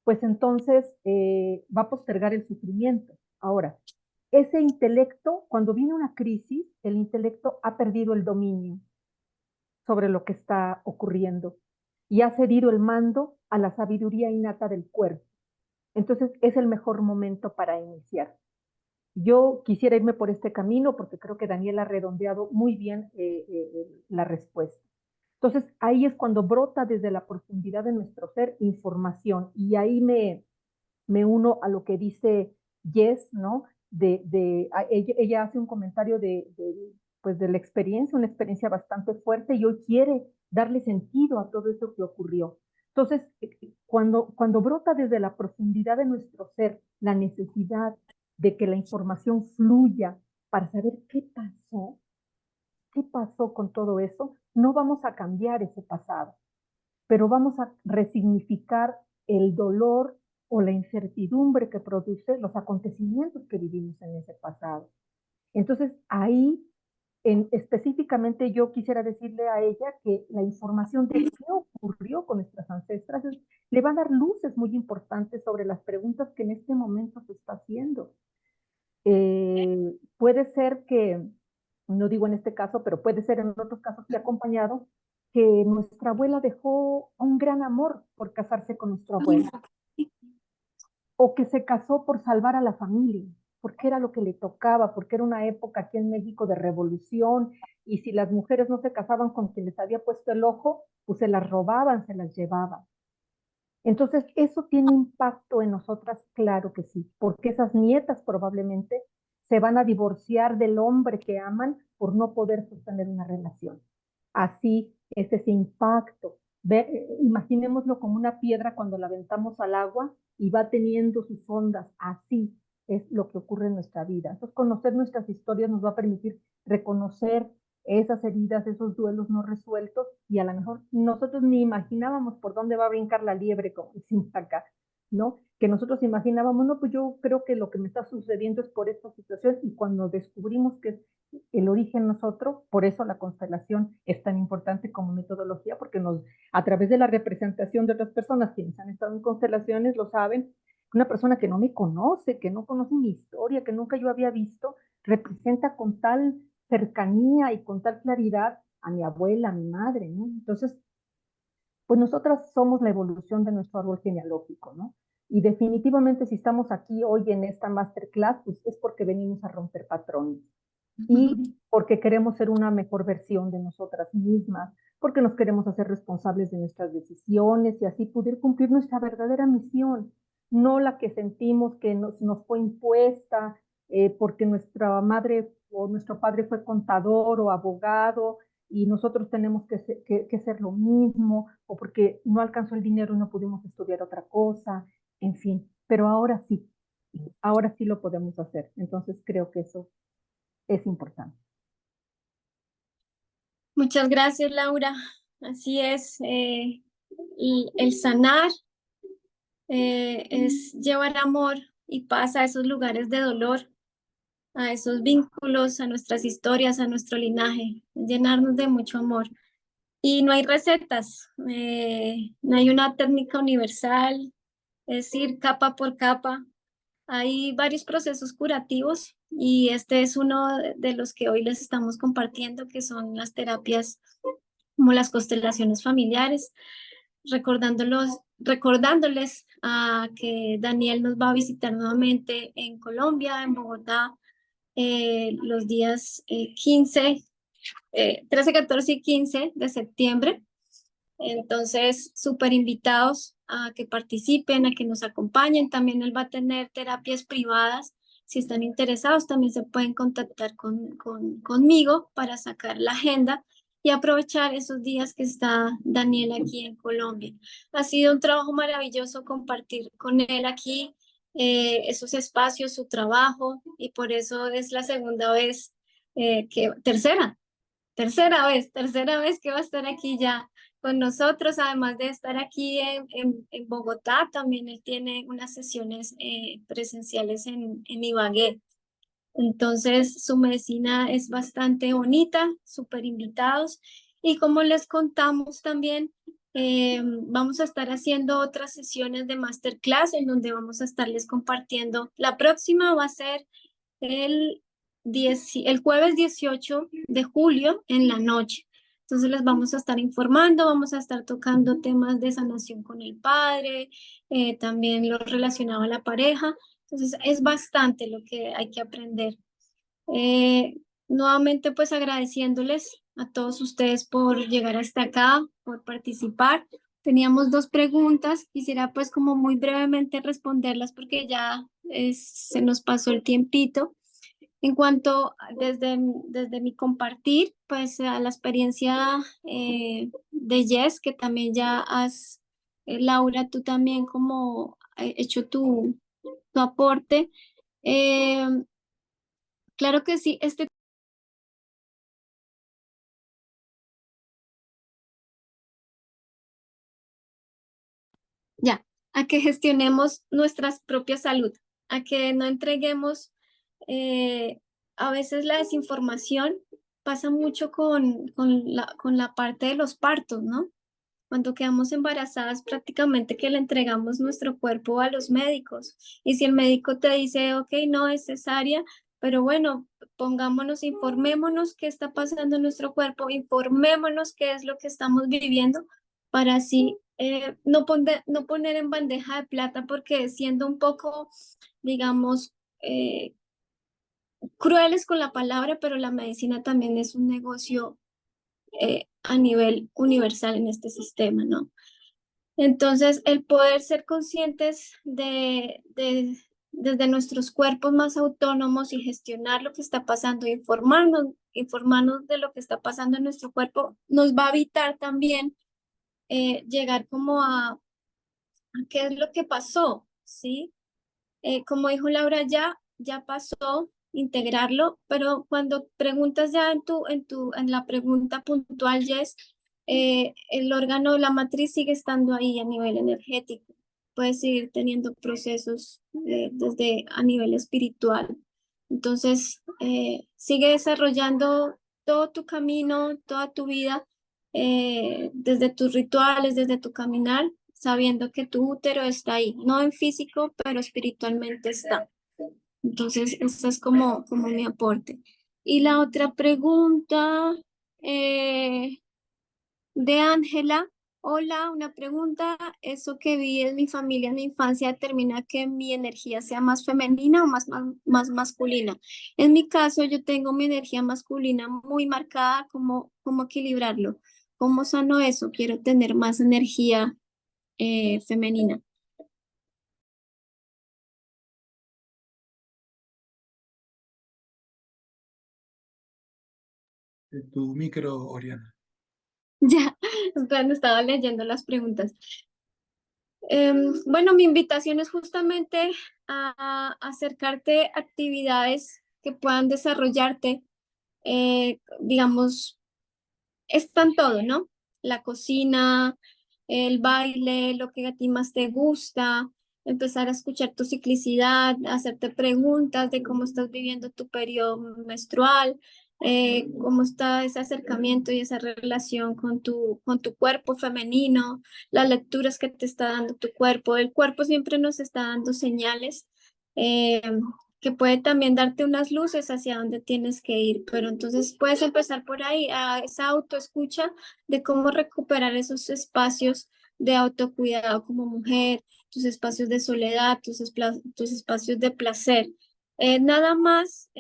pues entonces va a postergar el sufrimiento. Ahora, ese intelecto, cuando viene una crisis, el intelecto ha perdido el dominio sobre lo que está ocurriendo y ha cedido el mando a la sabiduría innata del cuerpo. Entonces es el mejor momento para iniciar. Yo quisiera irme por este camino porque creo que Daniel ha redondeado muy bien la respuesta. Entonces, ahí es cuando brota desde la profundidad de nuestro ser información. Y ahí me uno a lo que dice Jess, ¿no? Ella hace un comentario pues de la experiencia, una experiencia bastante fuerte, y hoy quiere darle sentido a todo eso que ocurrió. Entonces, cuando brota desde la profundidad de nuestro ser la necesidad de que la información fluya para saber qué pasó con todo eso, no vamos a cambiar ese pasado, pero vamos a resignificar el dolor o la incertidumbre que produce los acontecimientos que vivimos en ese pasado. Entonces, ahí específicamente yo quisiera decirle a ella que la información de qué ocurrió con nuestras ancestras le va a dar luces muy importantes sobre las preguntas que en este momento se está haciendo. Puede ser que, no digo en este caso, pero puede ser en otros casos que ha acompañado, que nuestra abuela dejó un gran amor por casarse con nuestro abuelo, o que se casó por salvar a la familia, porque era lo que le tocaba, porque era una época aquí en México de revolución, y si las mujeres no se casaban con quien les había puesto el ojo, pues se las robaban, se las llevaban. Entonces, ¿eso tiene impacto en nosotras? Claro que sí, porque esas nietas probablemente se van a divorciar del hombre que aman por no poder sostener una relación. Así es ese impacto. Imaginémoslo como una piedra cuando la aventamos al agua y va teniendo sus ondas. Así es lo que ocurre en nuestra vida. Entonces, conocer nuestras historias nos va a permitir reconocer esas heridas, esos duelos no resueltos, y a lo mejor nosotros ni imaginábamos por dónde va a brincar la liebre, como decimos acá, ¿no? Que nosotros imaginábamos, no, pues yo creo que lo que me está sucediendo es por esta situación, y cuando descubrimos que es el origen nosotros, por eso la constelación es tan importante como metodología, porque a través de la representación de otras personas quienes han estado en constelaciones lo saben, una persona que no me conoce, que no conoce mi historia, que nunca yo había visto, representa con tal cercanía y con tal claridad a mi abuela, a mi madre, ¿no? Entonces, pues nosotras somos la evolución de nuestro árbol genealógico, ¿no? Y definitivamente si estamos aquí hoy en esta masterclass, pues es porque venimos a romper patrones y porque queremos ser una mejor versión de nosotras mismas, porque nos queremos hacer responsables de nuestras decisiones y así poder cumplir nuestra verdadera misión, no la que sentimos que nos fue impuesta porque nuestra madre o nuestro padre fue contador o abogado y nosotros tenemos que ser lo mismo, o porque no alcanzó el dinero y no pudimos estudiar otra cosa, en fin, pero ahora sí lo podemos hacer. Entonces creo que eso es importante. Muchas gracias, Laura. Así es, el sanar es llevar amor y paz a esos lugares de dolor, a esos vínculos, a nuestras historias, a nuestro linaje, llenarnos de mucho amor. Y no hay recetas, no hay una técnica universal, es ir capa por capa. Hay varios procesos curativos y este es uno de los que hoy les estamos compartiendo, que son las terapias como las constelaciones familiares, recordándoles que Daniel nos va a visitar nuevamente en Colombia, en Bogotá, los días 13, 14 y 15 de septiembre. Entonces, súper invitados a que participen, a que nos acompañen. También él va a tener terapias privadas. Si están interesados, también se pueden contactar conmigo para sacar la agenda y aprovechar esos días que está Daniel aquí en Colombia. Ha sido un trabajo maravilloso compartir con él aquí esos espacios, su trabajo, y por eso es la segunda vez, tercera vez que va a estar aquí ya con nosotros, además de estar aquí en Bogotá. También él tiene unas sesiones presenciales en Ibagué. Entonces, su medicina es bastante bonita, súper invitados. Y como les contamos también, vamos a estar haciendo otras sesiones de masterclass en donde vamos a estarles compartiendo. La próxima va a ser el el jueves 18 de julio en la noche. Entonces les vamos a estar informando, vamos a estar tocando temas de sanación con el padre, también lo relacionado a la pareja. Entonces es bastante lo que hay que aprender. Nuevamente pues agradeciéndoles a todos ustedes por llegar hasta acá, por participar. Teníamos dos preguntas, quisiera pues como muy brevemente responderlas porque ya se nos pasó el tiempito. En cuanto desde mi compartir, pues a la experiencia de Jess, que también ya has, Laura, tú también como hecho tu aporte. Eh, claro que sí, ya, a que gestionemos nuestra propia salud, a que no entreguemos, eh, a veces la desinformación pasa mucho con la parte de los partos, ¿no? Cuando quedamos embarazadas, prácticamente que le entregamos nuestro cuerpo a los médicos. Y si el médico te dice, ok, no es cesárea, pero bueno, pongámonos, informémonos qué está pasando en nuestro cuerpo, informémonos qué es lo que estamos viviendo para así no poner en bandeja de plata, porque siendo un poco, digamos, crueles con la palabra, pero la medicina también es un negocio a nivel universal en este sistema, ¿no? Entonces, el poder ser conscientes desde nuestros cuerpos más autónomos y gestionar lo que está pasando, informarnos de lo que está pasando en nuestro cuerpo, nos va a evitar también llegar como a qué es lo que pasó, ¿sí? Como dijo Laura, ya pasó, integrarlo, pero cuando preguntas ya en la pregunta puntual, Jess, el órgano, la matriz sigue estando ahí a nivel energético, puedes seguir teniendo procesos desde a nivel espiritual. Entonces, sigue desarrollando todo tu camino, toda tu vida, desde tus rituales, desde tu caminar, sabiendo que tu útero está ahí, no en físico, pero espiritualmente está. Entonces, esa es como mi aporte. Y la otra pregunta eh, de Ángela. Hola, una pregunta. ¿Eso que vi en mi familia en mi infancia determina que mi energía sea más femenina o más masculina? En mi caso, yo tengo mi energía masculina muy marcada. ¿Cómo equilibrarlo? ¿Cómo sano eso? Quiero tener más energía femenina. Tu micro, Oriana. Ya, es cuando estaba leyendo las preguntas. Bueno, mi invitación es justamente a acercarte a actividades que puedan desarrollarte, digamos, están todo, ¿no? La cocina, el baile, lo que a ti más te gusta, empezar a escuchar tu ciclicidad, hacerte preguntas de cómo estás viviendo tu periodo menstrual, cómo está ese acercamiento y esa relación con tu cuerpo femenino, las lecturas que te está dando tu cuerpo. El cuerpo siempre nos está dando señales. eh, que puede también darte unas luces hacia dónde tienes que ir, pero entonces puedes empezar por ahí, a esa autoescucha de cómo recuperar esos espacios de autocuidado como mujer, tus espacios de soledad, tus espacios de placer. Nada más,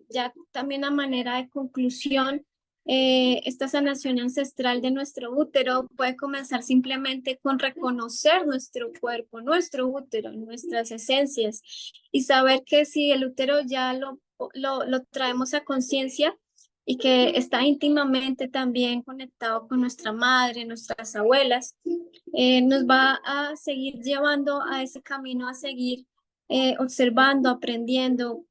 ya también a manera de conclusión, esta sanación ancestral de nuestro útero puede comenzar simplemente con reconocer nuestro cuerpo, nuestro útero, nuestras esencias y saber que si el útero ya lo traemos a conciencia y que está íntimamente también conectado con nuestra madre, nuestras abuelas, nos va a seguir llevando a ese camino, a seguir observando, aprendiendo,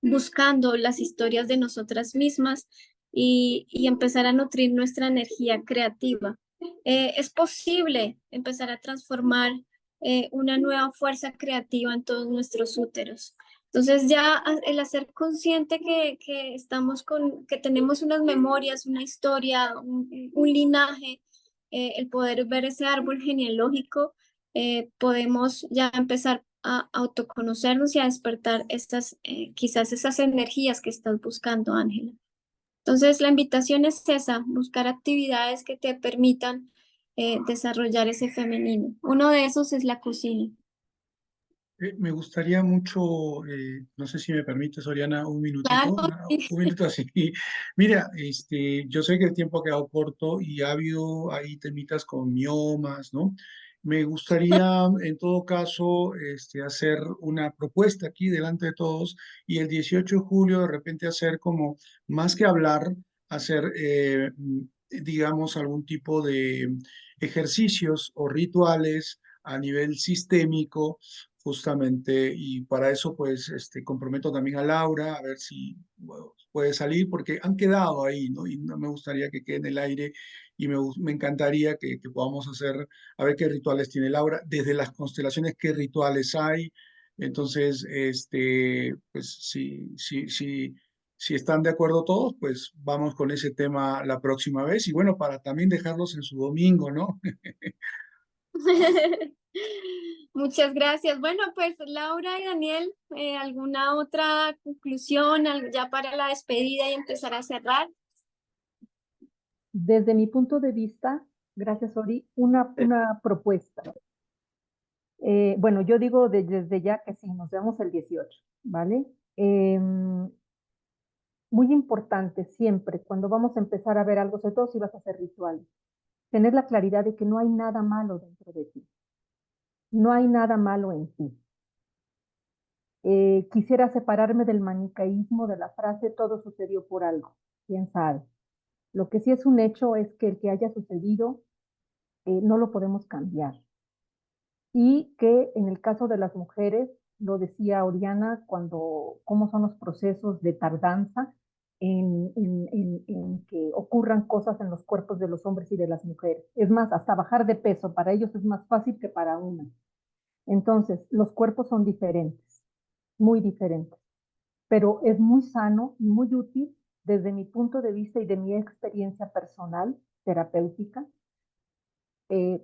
buscando las historias de nosotras mismas y empezar a nutrir nuestra energía creativa. Es posible empezar a transformar una nueva fuerza creativa en todos nuestros úteros. Entonces ya el hacer consciente que estamos que tenemos unas memorias, una historia, un linaje, el poder ver ese árbol genealógico, podemos ya empezar a autoconocernos y a despertar quizás esas energías que estás buscando, Ángela. Entonces, la invitación es esa, buscar actividades que te permitan desarrollar ese femenino. Uno de esos es la cocina. Me gustaría mucho, no sé si me permites, Oriana, un Claro, minutito, un minuto así. Mira, yo sé que el tiempo ha quedado corto y ha habido ahí temitas con miomas, ¿no? Me gustaría, en todo caso, hacer una propuesta aquí delante de todos y el 18 de julio de repente hacer como, más que hablar, hacer, digamos, algún tipo de ejercicios o rituales a nivel sistémico justamente, y para eso pues comprometo también a Laura a ver si bueno, puede salir, porque han quedado ahí, ¿no? Y no me gustaría que quede en el aire y me encantaría que podamos hacer, a ver qué rituales tiene Laura, desde las constelaciones, qué rituales hay. Entonces, pues si están de acuerdo todos, pues vamos con ese tema la próxima vez. Y bueno, para también dejarlos en su domingo, ¿no? muchas gracias. Bueno, pues Laura y Daniel, ¿alguna otra conclusión ya para la despedida y empezar a cerrar? Desde mi punto de vista, gracias, Ori, una propuesta. Bueno, yo digo desde ya que sí, nos vemos el 18, ¿vale? Muy importante siempre, cuando vamos a empezar a ver algo, sobre todo si vas a hacer rituales, tener la claridad de que no hay nada malo dentro de ti. No hay nada malo en ti. Quisiera separarme del manicaísmo de la frase todo sucedió por algo. ¿Quién sabe? Lo que sí es un hecho es que el que haya sucedido no lo podemos cambiar. Y que en el caso de las mujeres, lo decía Oriana, cómo son los procesos de tardanza en que ocurran cosas en los cuerpos de los hombres y de las mujeres. Es más, hasta bajar de peso para ellos es más fácil que para una. Entonces, los cuerpos son diferentes, muy diferentes, pero es muy sano y muy útil desde mi punto de vista y de mi experiencia personal terapéutica,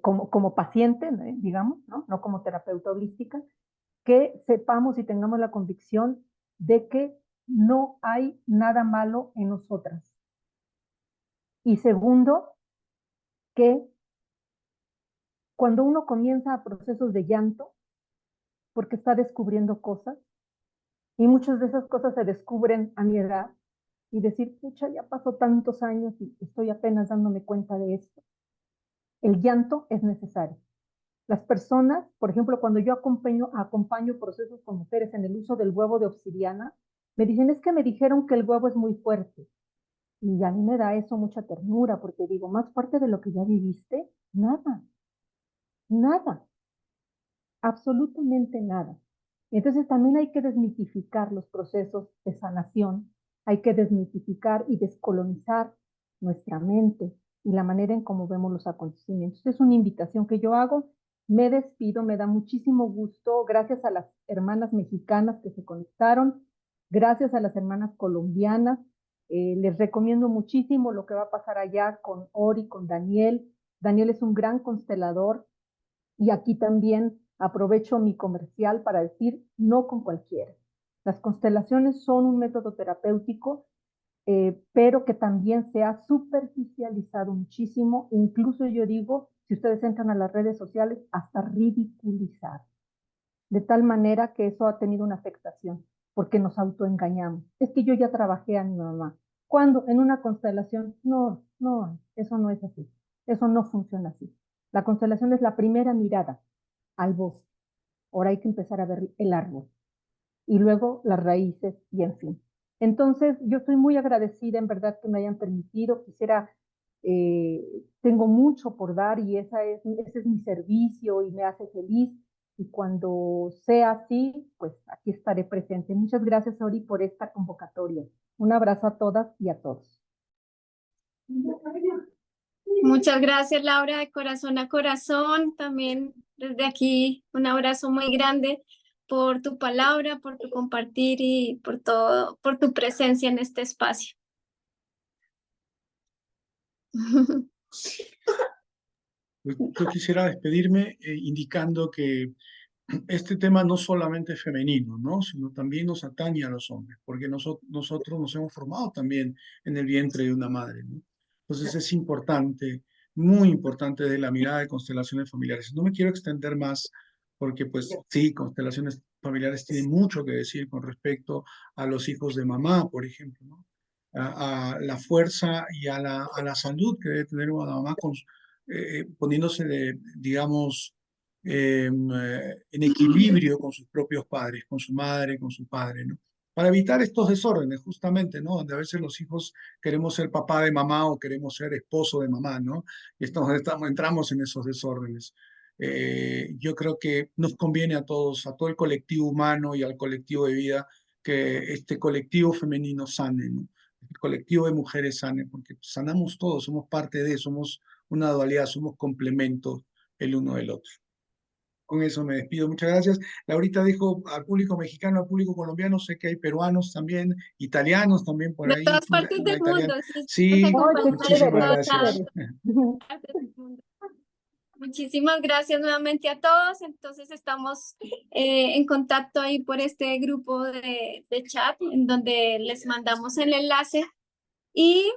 como paciente, digamos, ¿no? No como terapeuta holística, que sepamos y tengamos la convicción de que no hay nada malo en nosotras. Y segundo, que cuando uno comienza procesos de llanto, porque está descubriendo cosas, y muchas de esas cosas se descubren a mi edad, y decir, pucha, ya pasó tantos años y estoy apenas dándome cuenta de esto. El llanto es necesario. Las personas, por ejemplo, cuando yo acompaño procesos con mujeres en el uso del huevo de obsidiana, me dicen, es que me dijeron que el huevo es muy fuerte. Y a mí me da eso mucha ternura, porque digo, más fuerte de lo que ya viviste, nada, nada, absolutamente nada. Entonces también hay que desmitificar los procesos de sanación, hay que desmitificar y descolonizar nuestra mente y la manera en cómo vemos los acontecimientos. Es una invitación que yo hago. Me despido, me da muchísimo gusto. Gracias a las hermanas mexicanas que se conectaron, gracias a las hermanas colombianas. Les recomiendo muchísimo lo que va a pasar allá con Ori, con Daniel. Daniel es un gran constelador y aquí también aprovecho mi comercial para decir no con cualquiera. Las constelaciones son un método terapéutico, pero que también se ha superficializado muchísimo, incluso yo digo, si ustedes entran a las redes sociales, hasta ridiculizar, de tal manera que eso ha tenido una afectación, porque nos autoengañamos. Es que yo ya trabajé a mi mamá. ¿Cuándo? En una constelación. No, no, eso no es así. Eso no funciona así. La constelación es la primera mirada al bosque. Ahora hay que empezar a ver el árbol y luego las raíces y en fin. Entonces, yo estoy muy agradecida en verdad que me hayan permitido. Eh, tengo mucho por dar y ese es mi servicio y me hace feliz. Y cuando sea así, pues aquí estaré presente. Muchas gracias, Ori, por esta convocatoria. Un abrazo a todas y a todos. Muchas gracias, Laura, de corazón a corazón. También desde aquí un abrazo muy grande por tu palabra, por tu compartir y por todo, por tu presencia en este espacio. Yo quisiera despedirme indicando que este tema no solamente es femenino, ¿no? Sino también nos atañe a los hombres, porque nosotros nos hemos formado también en el vientre de una madre, ¿no? Entonces es importante, muy importante de la mirada de constelaciones familiares. No me quiero extender más porque pues sí, constelaciones familiares tienen mucho que decir con respecto a los hijos de mamá, por ejemplo, ¿no? A la fuerza y a la salud que debe tener una mamá poniéndose, digamos, en equilibrio con sus propios padres, con su madre, con su padre, ¿no? Para evitar estos desórdenes, justamente, ¿no? Donde a veces los hijos queremos ser papá de mamá o queremos ser esposo de mamá, ¿no? Y entramos en esos desórdenes. Yo creo que nos conviene a todos, a todo el colectivo humano y al colectivo de vida, que este colectivo femenino sane, ¿no? El colectivo de mujeres sane, porque sanamos todos, somos parte de, somos una dualidad, somos complementos el uno del otro. Con eso me despido, muchas gracias. Laurita dijo al público mexicano, al público colombiano, sé que hay peruanos también, italianos también por De ahí, todas partes una del mundo, italiana. sí, nos Sí, ¡Ay, qué acompañan de muchísimas chévere, qué todas gracias. chévere! partes del mundo. Muchísimas gracias nuevamente a todos. Entonces estamos en contacto ahí por este grupo de chat en donde les mandamos el enlace. Y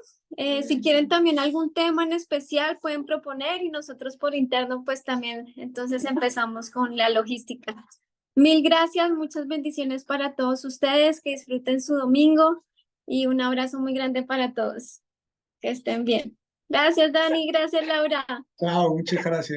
si quieren también algún tema en especial pueden proponer y nosotros por interno pues también entonces empezamos con la logística. Mil gracias, muchas bendiciones para todos ustedes, que disfruten su domingo y un abrazo muy grande para todos. Que estén bien. Gracias Dani, gracias Laura. Chao, muchas gracias.